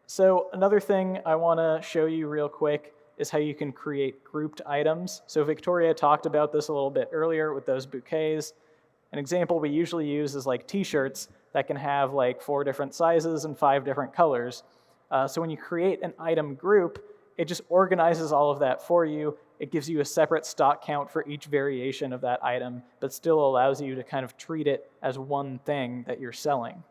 so another thing I want to show you real quick is how you can create grouped items. So Victoria talked about this a little bit earlier with those bouquets. An example we usually use is t-shirts that can have 4 different sizes and 5 different colors. So when you create an item group, it just organizes all of that for you. It gives you a separate stock count for each variation of that item, but still allows you to kind of treat it as one thing that you're selling.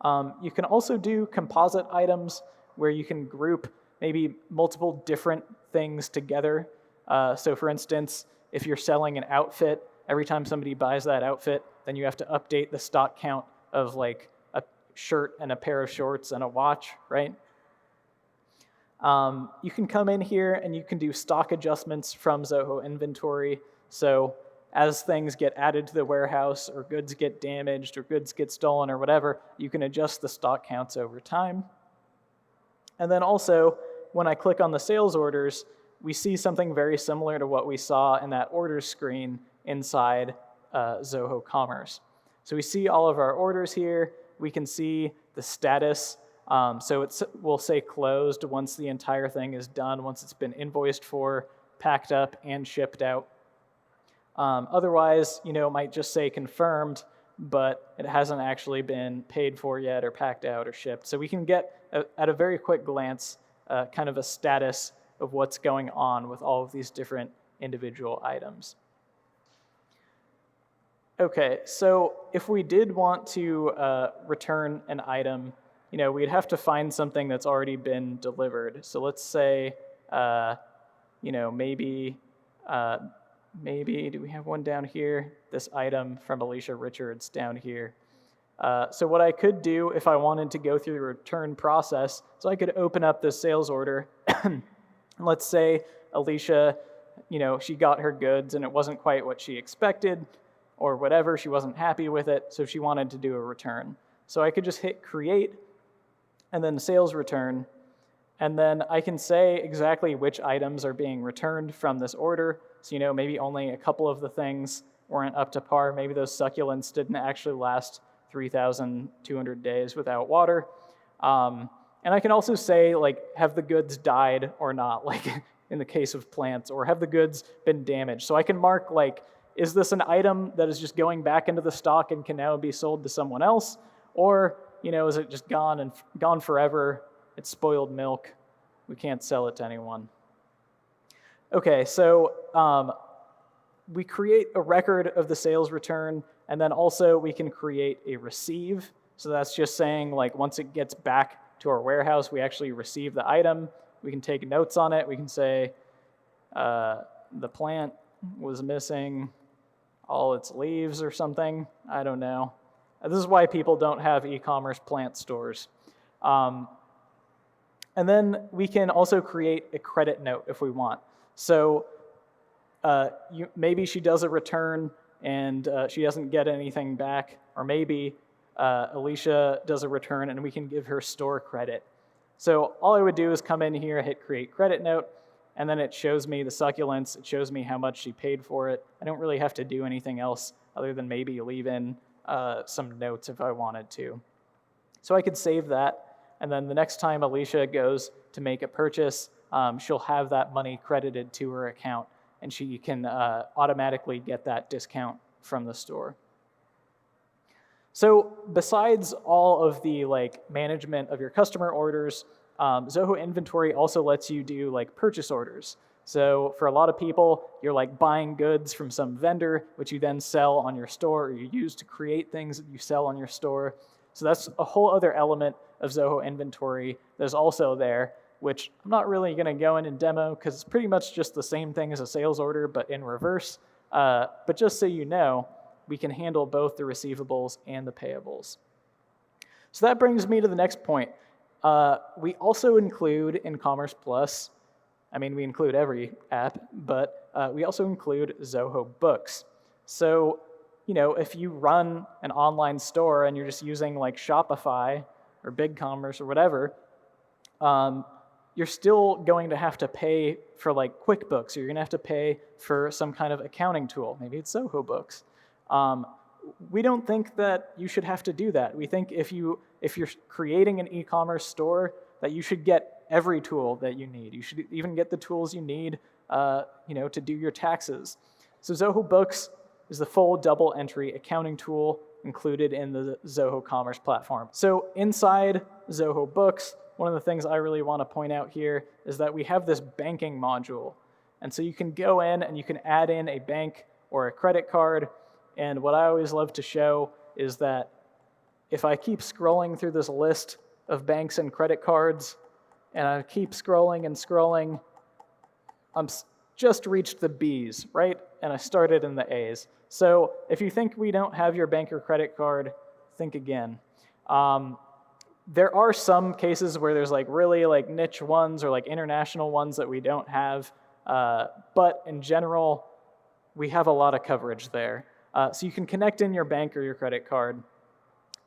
You can also do composite items where you can group maybe multiple different things together. So for instance, if you're selling an outfit, every time somebody buys that outfit, then you have to update the stock count of a shirt and a pair of shorts and a watch, right? You can come in here and you can do stock adjustments from Zoho Inventory. So as things get added to the warehouse or goods get damaged or goods get stolen or whatever, you can adjust the stock counts over time. And then also, when I click on the sales orders, we see something very similar to what we saw in that orders screen inside Zoho Commerce. So we see all of our orders here. We can see the status. So it will say closed once the entire thing is done, once it's been invoiced for, packed up, and shipped out. Otherwise, it might just say confirmed, but it hasn't actually been paid for yet or packed out or shipped. So we can get, at a very quick glance, kind of a status of what's going on with all of these different individual items. Okay, so if we did want to return an item, we'd have to find something that's already been delivered. So let's say, maybe, do we have one down here? This item from Alicia Richards down here. So what I could do if I wanted to go through the return process, so I could open up this sales order. Let's say Alicia, she got her goods and it wasn't quite what she expected or whatever. She wasn't happy with it, so she wanted to do a return. So I could just hit create and then sales return. And then I can say exactly which items are being returned from this order. So, maybe only a couple of the things weren't up to par. Maybe those succulents didn't actually last 3,200 days without water. And I can also say, have the goods died or not, like in the case of plants, or have the goods been damaged? So I can mark, is this an item that is just going back into the stock and can now be sold to someone else? Or, is it just gone forever? It's spoiled milk. We can't sell it to anyone. Okay, so we create a record of the sales return, and then also we can create a receive. So that's just saying, once it gets back to our warehouse, we actually receive the item. We can take notes on it. We can say the plant was missing all its leaves or something. I don't know. This is why people don't have e-commerce plant stores. And then we can also create a credit note if we want. So maybe she does a return and she doesn't get anything back, or maybe Alicia does a return and we can give her store credit. So all I would do is come in here, hit create credit note, and then it shows me the succulents. It shows me how much she paid for it. I don't really have to do anything else other than maybe leave in some notes if I wanted to. So I could save that, and then the next time Alicia goes to make a purchase, she'll have that money credited to her account, and she can automatically get that discount from the store. So besides all of the management of your customer orders, Zoho Inventory also lets you do purchase orders. So for a lot of people, you're buying goods from some vendor, which you then sell on your store, or you use to create things that you sell on your store. So that's a whole other element of Zoho Inventory that's also there, which I'm not really going to go in and demo because it's pretty much just the same thing as a sales order, but in reverse. But just so you know, we can handle both the receivables and the payables. So that brings me to the next point. We also include in Commerce Plus, we include every app, but we also include Zoho Books. So, if you run an online store and you're just using Shopify or BigCommerce or whatever, you're still going to have to pay for QuickBooks, or you're going to have to pay for some kind of accounting tool. Maybe it's Zoho Books. We don't think that you should have to do that. We think if you're creating an e-commerce store, that you should get every tool that you need. You should even get the tools you need, to do your taxes. So Zoho Books is the full double entry accounting tool included in the Zoho Commerce platform. So inside Zoho Books, one of the things I really want to point out here is that we have this banking module. And so you can go in and you can add in a bank or a credit card. And what I always love to show is that if I keep scrolling through this list of banks and credit cards, and I keep scrolling and scrolling, I'm just reached the B's, right? And I started in the A's. So if you think we don't have your bank or credit card, think again. There are some cases where there's really niche ones or international ones that we don't have, but in general, we have a lot of coverage there. So you can connect in your bank or your credit card.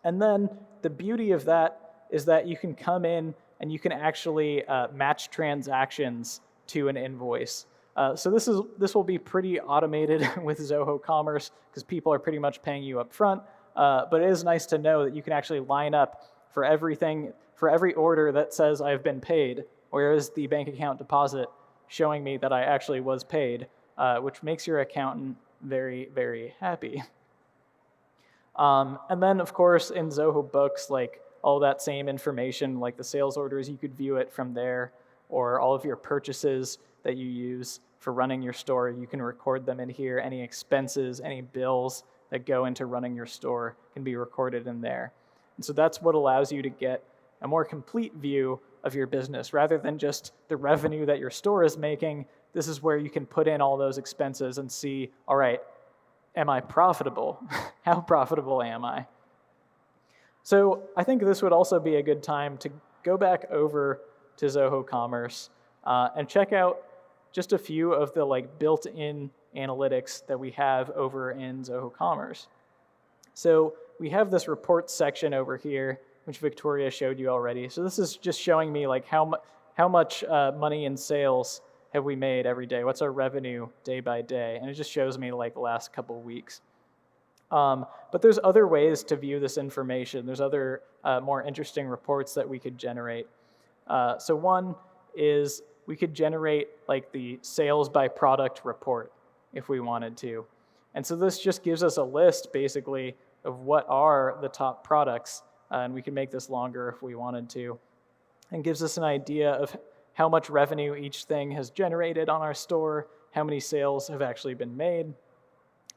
And then the beauty of that is that you can come in and you can actually match transactions to an invoice. So this will be pretty automated with Zoho Commerce because people are pretty much paying you up front. But it is nice to know that you can actually line up for every order that says I've been paid, whereas the bank account deposit showing me that I actually was paid, which makes your accountant very, very happy. And then, of course, in Zoho Books, all that same information, the sales orders, you could view it from there, or all of your purchases that you use for running your store, you can record them in here. Any expenses, any bills that go into running your store can be recorded in there. And so that's what allows you to get a more complete view of your business. Rather than just the revenue that your store is making, this is where you can put in all those expenses and see, all right, am I profitable? How profitable am I? So I think this would also be a good time to go back over to Zoho Commerce and check out just a few of the built-in analytics that we have over in Zoho Commerce. So we have this reports section over here which Victoria showed you already. So this is just showing me like how much money in sales have we made every day? What's our revenue day by day? And it just shows me like the last couple weeks. But there's other ways to view this information. There's other more interesting reports that we could generate. So one is we could generate like the sales by product report if we wanted to. And so this just gives us a list basically of what are the top products, and we can make this longer if we wanted to, and gives us an idea of how much revenue each thing has generated on our store, how many sales have actually been made.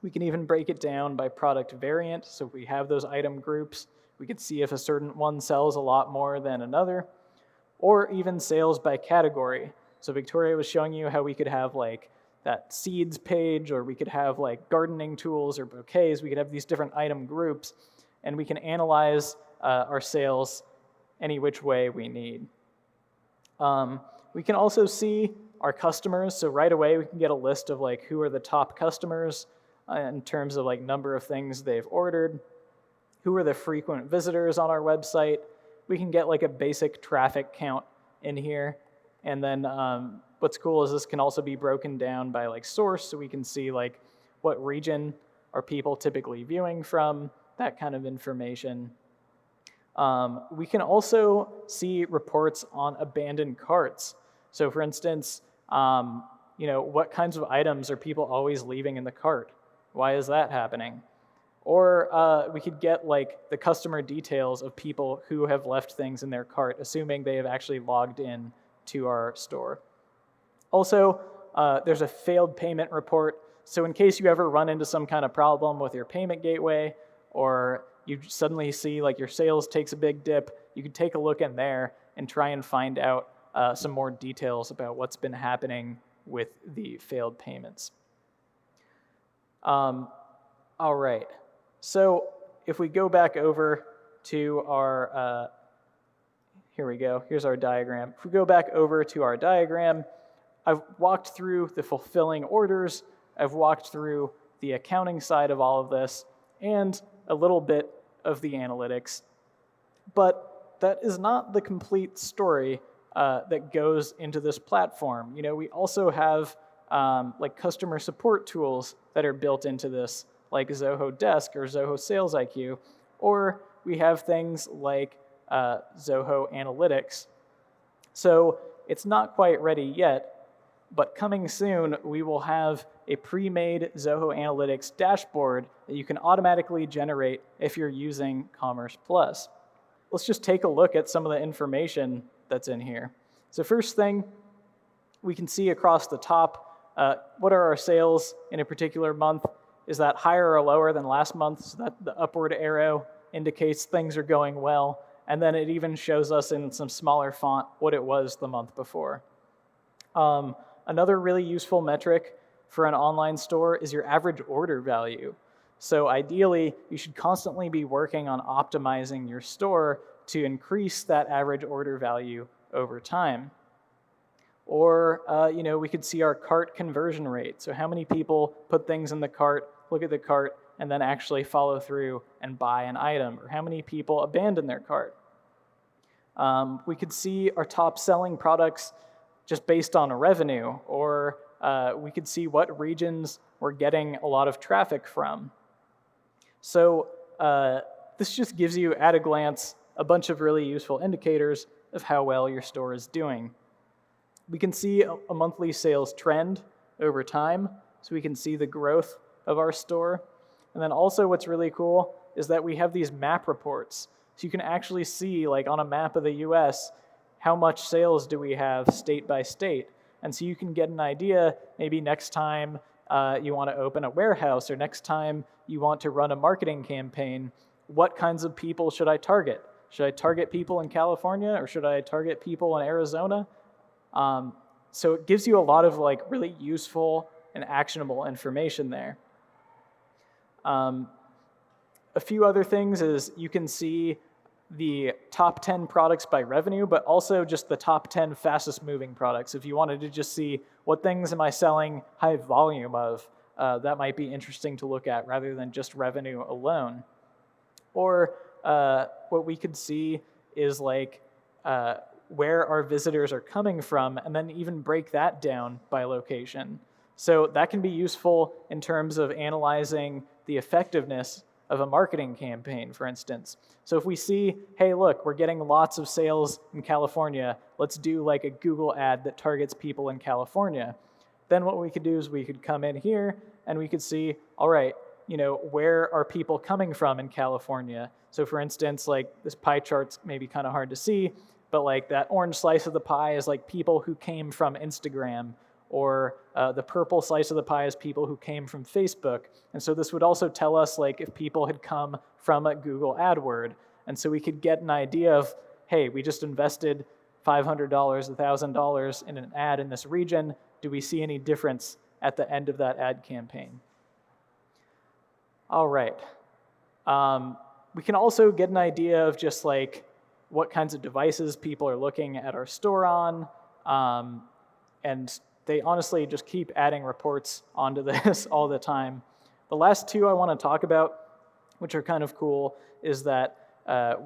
We can even break it down by product variant. So if we have those item groups, we could see if a certain one sells a lot more than another, or even sales by category. So Victoria was showing you how we could have like that seeds page, or we could have like gardening tools or bouquets. We could have these different item groups, and we can analyze our sales any which way we need. We can also see our customers. So right away, we can get a list of like who are the top customers in terms of like number of things they've ordered, who are the frequent visitors on our website. We can get like a basic traffic count in here. And then what's cool is this can also be broken down by like source, so we can see like what region are people typically viewing from, that kind of information. We can also see reports on abandoned carts. So for instance, what kinds of items are people always leaving in the cart? Why is that happening? Or we could get like the customer details of people who have left things in their cart, assuming they have actually logged in to our store. Also, there's a failed payment report. So in case you ever run into some kind of problem with your payment gateway, or you suddenly see like your sales takes a big dip, you can take a look in there and try and find out some more details about what's been happening with the failed payments. All right, so if we go back over to our, here we go, here's our diagram. If we go back over to our diagram, I've walked through the fulfilling orders, I've walked through the accounting side of all of this, and a little bit of the analytics. But that is not the complete story that goes into this platform. We also have like customer support tools that are built into this, like Zoho Desk or Zoho Sales IQ, or we have things like Zoho Analytics. So it's not quite ready yet, but coming soon, we will have a pre-made Zoho Analytics dashboard that you can automatically generate if you're using Commerce Plus. Let's just take a look at some of the information that's in here. So first thing, we can see across the top, what are our sales in a particular month? Is that higher or lower than last month? So that the upward arrow indicates things are going well. And then it even shows us in some smaller font what it was the month before. Another really useful metric for an online store is your average order value. So ideally, you should constantly be working on optimizing your store to increase that average order value over time. Or, we could see our cart conversion rate. So how many people put things in the cart, look at the cart, and then actually follow through and buy an item? Or how many people abandon their cart? We could see our top selling products just based on revenue, or we could see what regions we're getting a lot of traffic from. So this just gives you, at a glance, a bunch of really useful indicators of how well your store is doing. We can see a monthly sales trend over time, so we can see the growth of our store. And then also what's really cool is that we have these map reports. So you can actually see, like on a map of the US, how much sales do we have state by state. And so you can get an idea, maybe next time you want to open a warehouse, or next time you want to run a marketing campaign, what kinds of people should I target? Should I target people in California, or should I target people in Arizona? So it gives you a lot of like really useful and actionable information there. A few other things is you can see the top 10 products by revenue, but also just the top 10 fastest moving products. If you wanted to just see what things am I selling high volume of, that might be interesting to look at rather than just revenue alone. Or what we could see is like where our visitors are coming from, and then even break that down by location. So that can be useful in terms of analyzing the effectiveness of a marketing campaign, for instance. So if we see, hey, look, we're getting lots of sales in California, let's do like a Google ad that targets people in California. Then what we could do is we could come in here and we could see, all right, where are people coming from in California? So for instance, like this pie chart's maybe kind of hard to see, but like that orange slice of the pie is like people who came from Instagram, or the purple slice of the pie is people who came from Facebook. And so this would also tell us like if people had come from a Google AdWord. And so we could get an idea of, hey, we just invested $500, $1,000 in an ad in this region. Do we see any difference at the end of that ad campaign? All right. We can also get an idea of just like what kinds of devices people are looking at our store on. And they honestly just keep adding reports onto this all the time. The last two I want to talk about, which are kind of cool, is that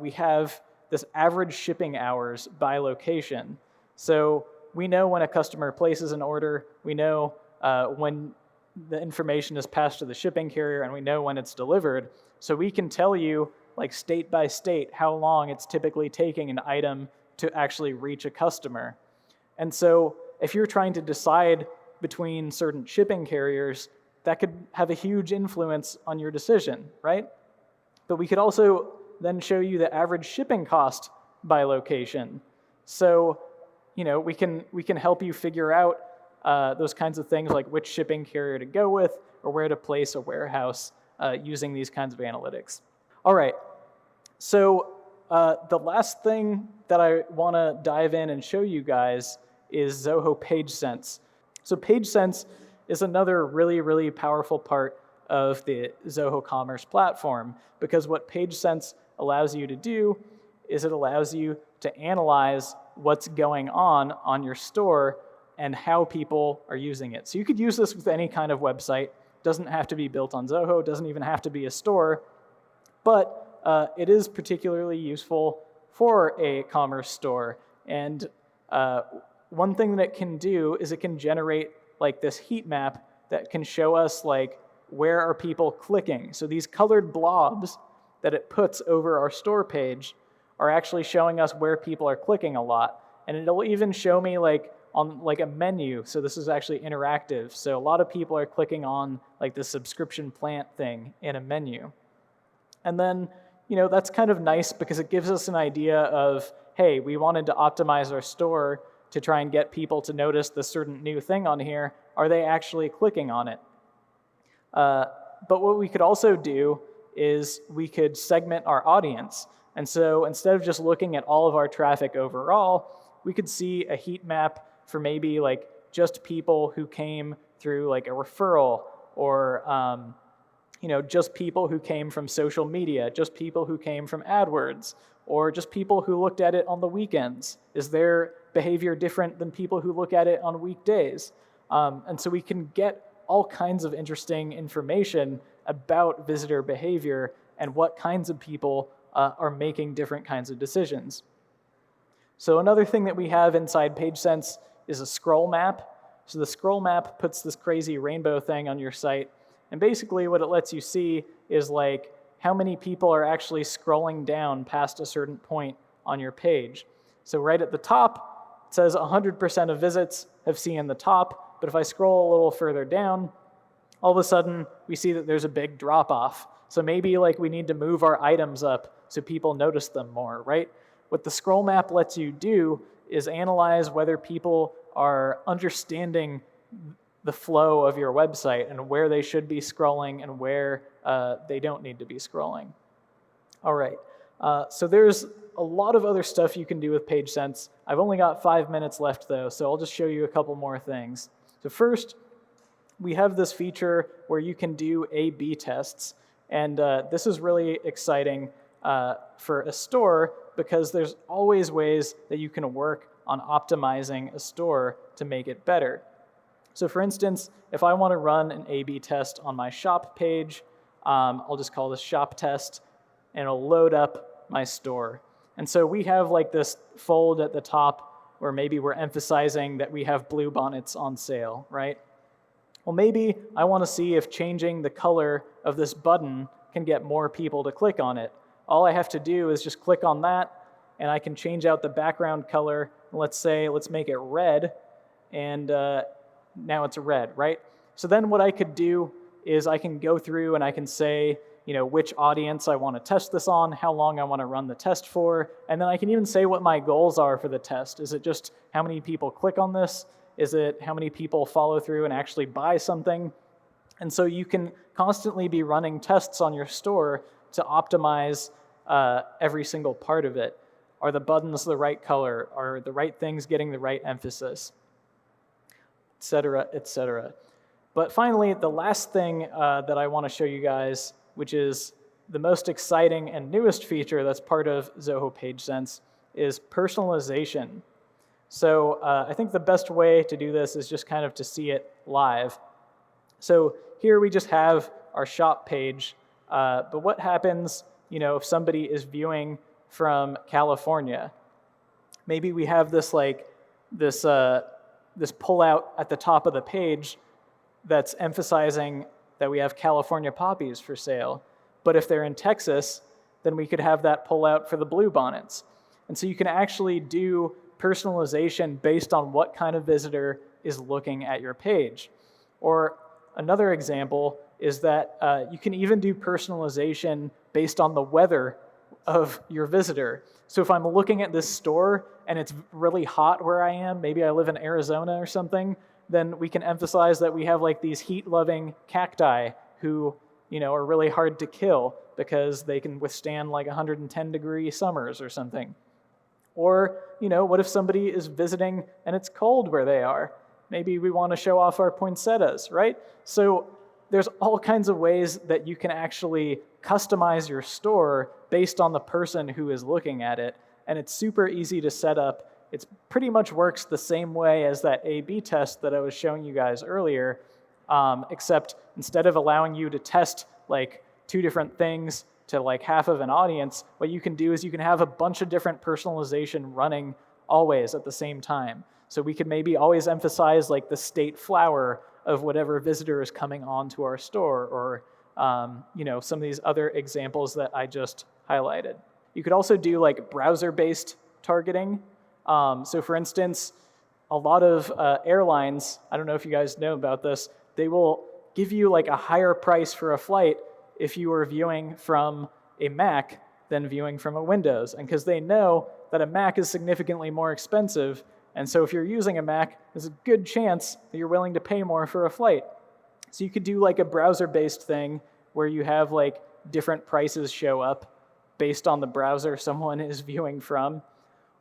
we have this average shipping hours by location. So we know when a customer places an order, we know when the information is passed to the shipping carrier, and we know when it's delivered. So we can tell you, like state by state, how long it's typically taking an item to actually reach a customer. And so if you're trying to decide between certain shipping carriers, that could have a huge influence on your decision, right? But we could also then show you the average shipping cost by location. So, we can help you figure out those kinds of things, like which shipping carrier to go with or where to place a warehouse using these kinds of analytics. All right, so the last thing that I want to dive in and show you guys is Zoho PageSense. So PageSense is another really, really powerful part of the Zoho Commerce platform, because what PageSense allows you to do is it allows you to analyze what's going on your store and how people are using it. So you could use this with any kind of website. It doesn't have to be built on Zoho. It doesn't even have to be a store. But it is particularly useful for a commerce store. And one thing that it can do is it can generate like this heat map that can show us like where are people clicking. So these colored blobs that it puts over our store page are actually showing us where people are clicking a lot. And it'll even show me like on like a menu. So this is actually interactive. So a lot of people are clicking on like the subscription plant thing in a menu. And then, that's kind of nice because it gives us an idea of, hey, we wanted to optimize our store to try and get people to notice the certain new thing on here. Are they actually clicking on it? But what we could also do is we could segment our audience. And so instead of just looking at all of our traffic overall, we could see a heat map for maybe like just people who came through like a referral, or just people who came from social media, just people who came from AdWords, or just people who looked at it on the weekends. Is their behavior different than people who look at it on weekdays? And so we can get all kinds of interesting information about visitor behavior and what kinds of people are making different kinds of decisions. So another thing that we have inside PageSense is a scroll map. So the scroll map puts this crazy rainbow thing on your site. And basically what it lets you see is like how many people are actually scrolling down past a certain point on your page. So right at the top, it says 100% of visits have seen the top. But if I scroll a little further down, all of a sudden we see that there's a big drop off. So maybe like we need to move our items up so people notice them more, right? What the scroll map lets you do is analyze whether people are understanding the flow of your website and where they should be scrolling and where they don't need to be scrolling. All right, so there's a lot of other stuff you can do with PageSense. I've only got 5 minutes left though, so I'll just show you a couple more things. So first, we have this feature where you can do A/B tests. And this is really exciting for a store because there's always ways that you can work on optimizing a store to make it better. So for instance, if I want to run an A/B test on my shop page, I'll just call this shop test. and it'll load up my store. And so we have like this fold at the top where maybe we're emphasizing that we have bluebonnets on sale, right? Well, maybe I want to see if changing the color of this button can get more people to click on it. All I have to do is just click on that, and I can change out the background color. Let's make it red, and now it's red, right? So then what I could do is I can go through and I can say, which audience I want to test this on, how long I want to run the test for, and then I can even say what my goals are for the test. Is it just how many people click on this? Is it how many people follow through and actually buy something? And so you can constantly be running tests on your store to optimize every single part of it. Are the buttons the right color? Are the right things getting the right emphasis? Et cetera, et cetera. But finally, the last thing that I want to show you guys, which is the most exciting and newest feature that's part of Zoho PageSense, is personalization. So I think the best way to do this is just kind of to see it live. So here we just have our shop page, but what happens, if somebody is viewing from California? Maybe we have this this pull-out at the top of the page that's emphasizing that we have California poppies for sale. But if they're in Texas, then we could have that pull-out for the bluebonnets. And so you can actually do personalization based on what kind of visitor is looking at your page. Or another example is that you can even do personalization based on the weather of your visitor. So if I'm looking at this store and it's really hot where I am, maybe I live in Arizona or something, then we can emphasize that we have like these heat-loving cacti who, are really hard to kill because they can withstand like 110-degree summers or something. Or, what if somebody is visiting and it's cold where they are? Maybe we want to show off our poinsettias, right? So there's all kinds of ways that you can actually customize your store based on the person who is looking at it, and it's super easy to set up. It pretty much works the same way as that A/B test that I was showing you guys earlier, except instead of allowing you to test like 2 different things to like half of an audience, what you can do is you can have a bunch of different personalization running always at the same time. So we could maybe always emphasize like the state flower of whatever visitor is coming onto our store, or some of these other examples that I just highlighted. You could also do like browser-based targeting. So for instance, a lot of airlines, I don't know if you guys know about this, they will give you like a higher price for a flight if you are viewing from a Mac than viewing from a Windows. And because they know that a Mac is significantly more expensive, and so if you're using a Mac, there's a good chance that you're willing to pay more for a flight. So you could do like a browser-based thing where you have like different prices show up based on the browser someone is viewing from.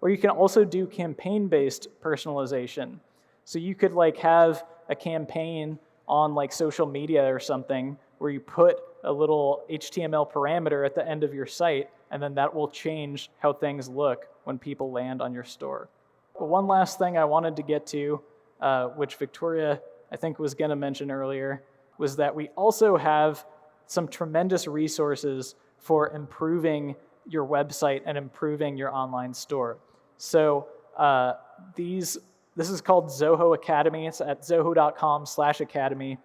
Or you can also do campaign-based personalization. So you could like have a campaign on like social media or something where you put a little HTML parameter at the end of your site, and then that will change how things look when people land on your store. But one last thing I wanted to get to, which Victoria I think was going to mention earlier, was that we also have some tremendous resources for improving your website and improving your online store. So this is called Zoho Academy. It's at zoho.com/academy.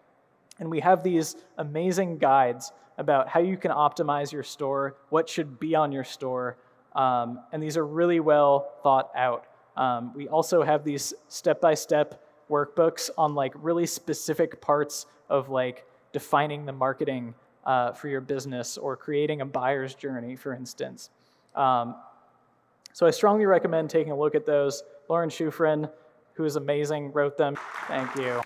And we have these amazing guides about how you can optimize your store, what should be on your store, and these are really well thought out. We also have these step-by-step workbooks on like really specific parts of like defining the marketing for your business or creating a buyer's journey, for instance. So I strongly recommend taking a look at those. Lauren Schufrin, who is amazing, wrote them. Thank you.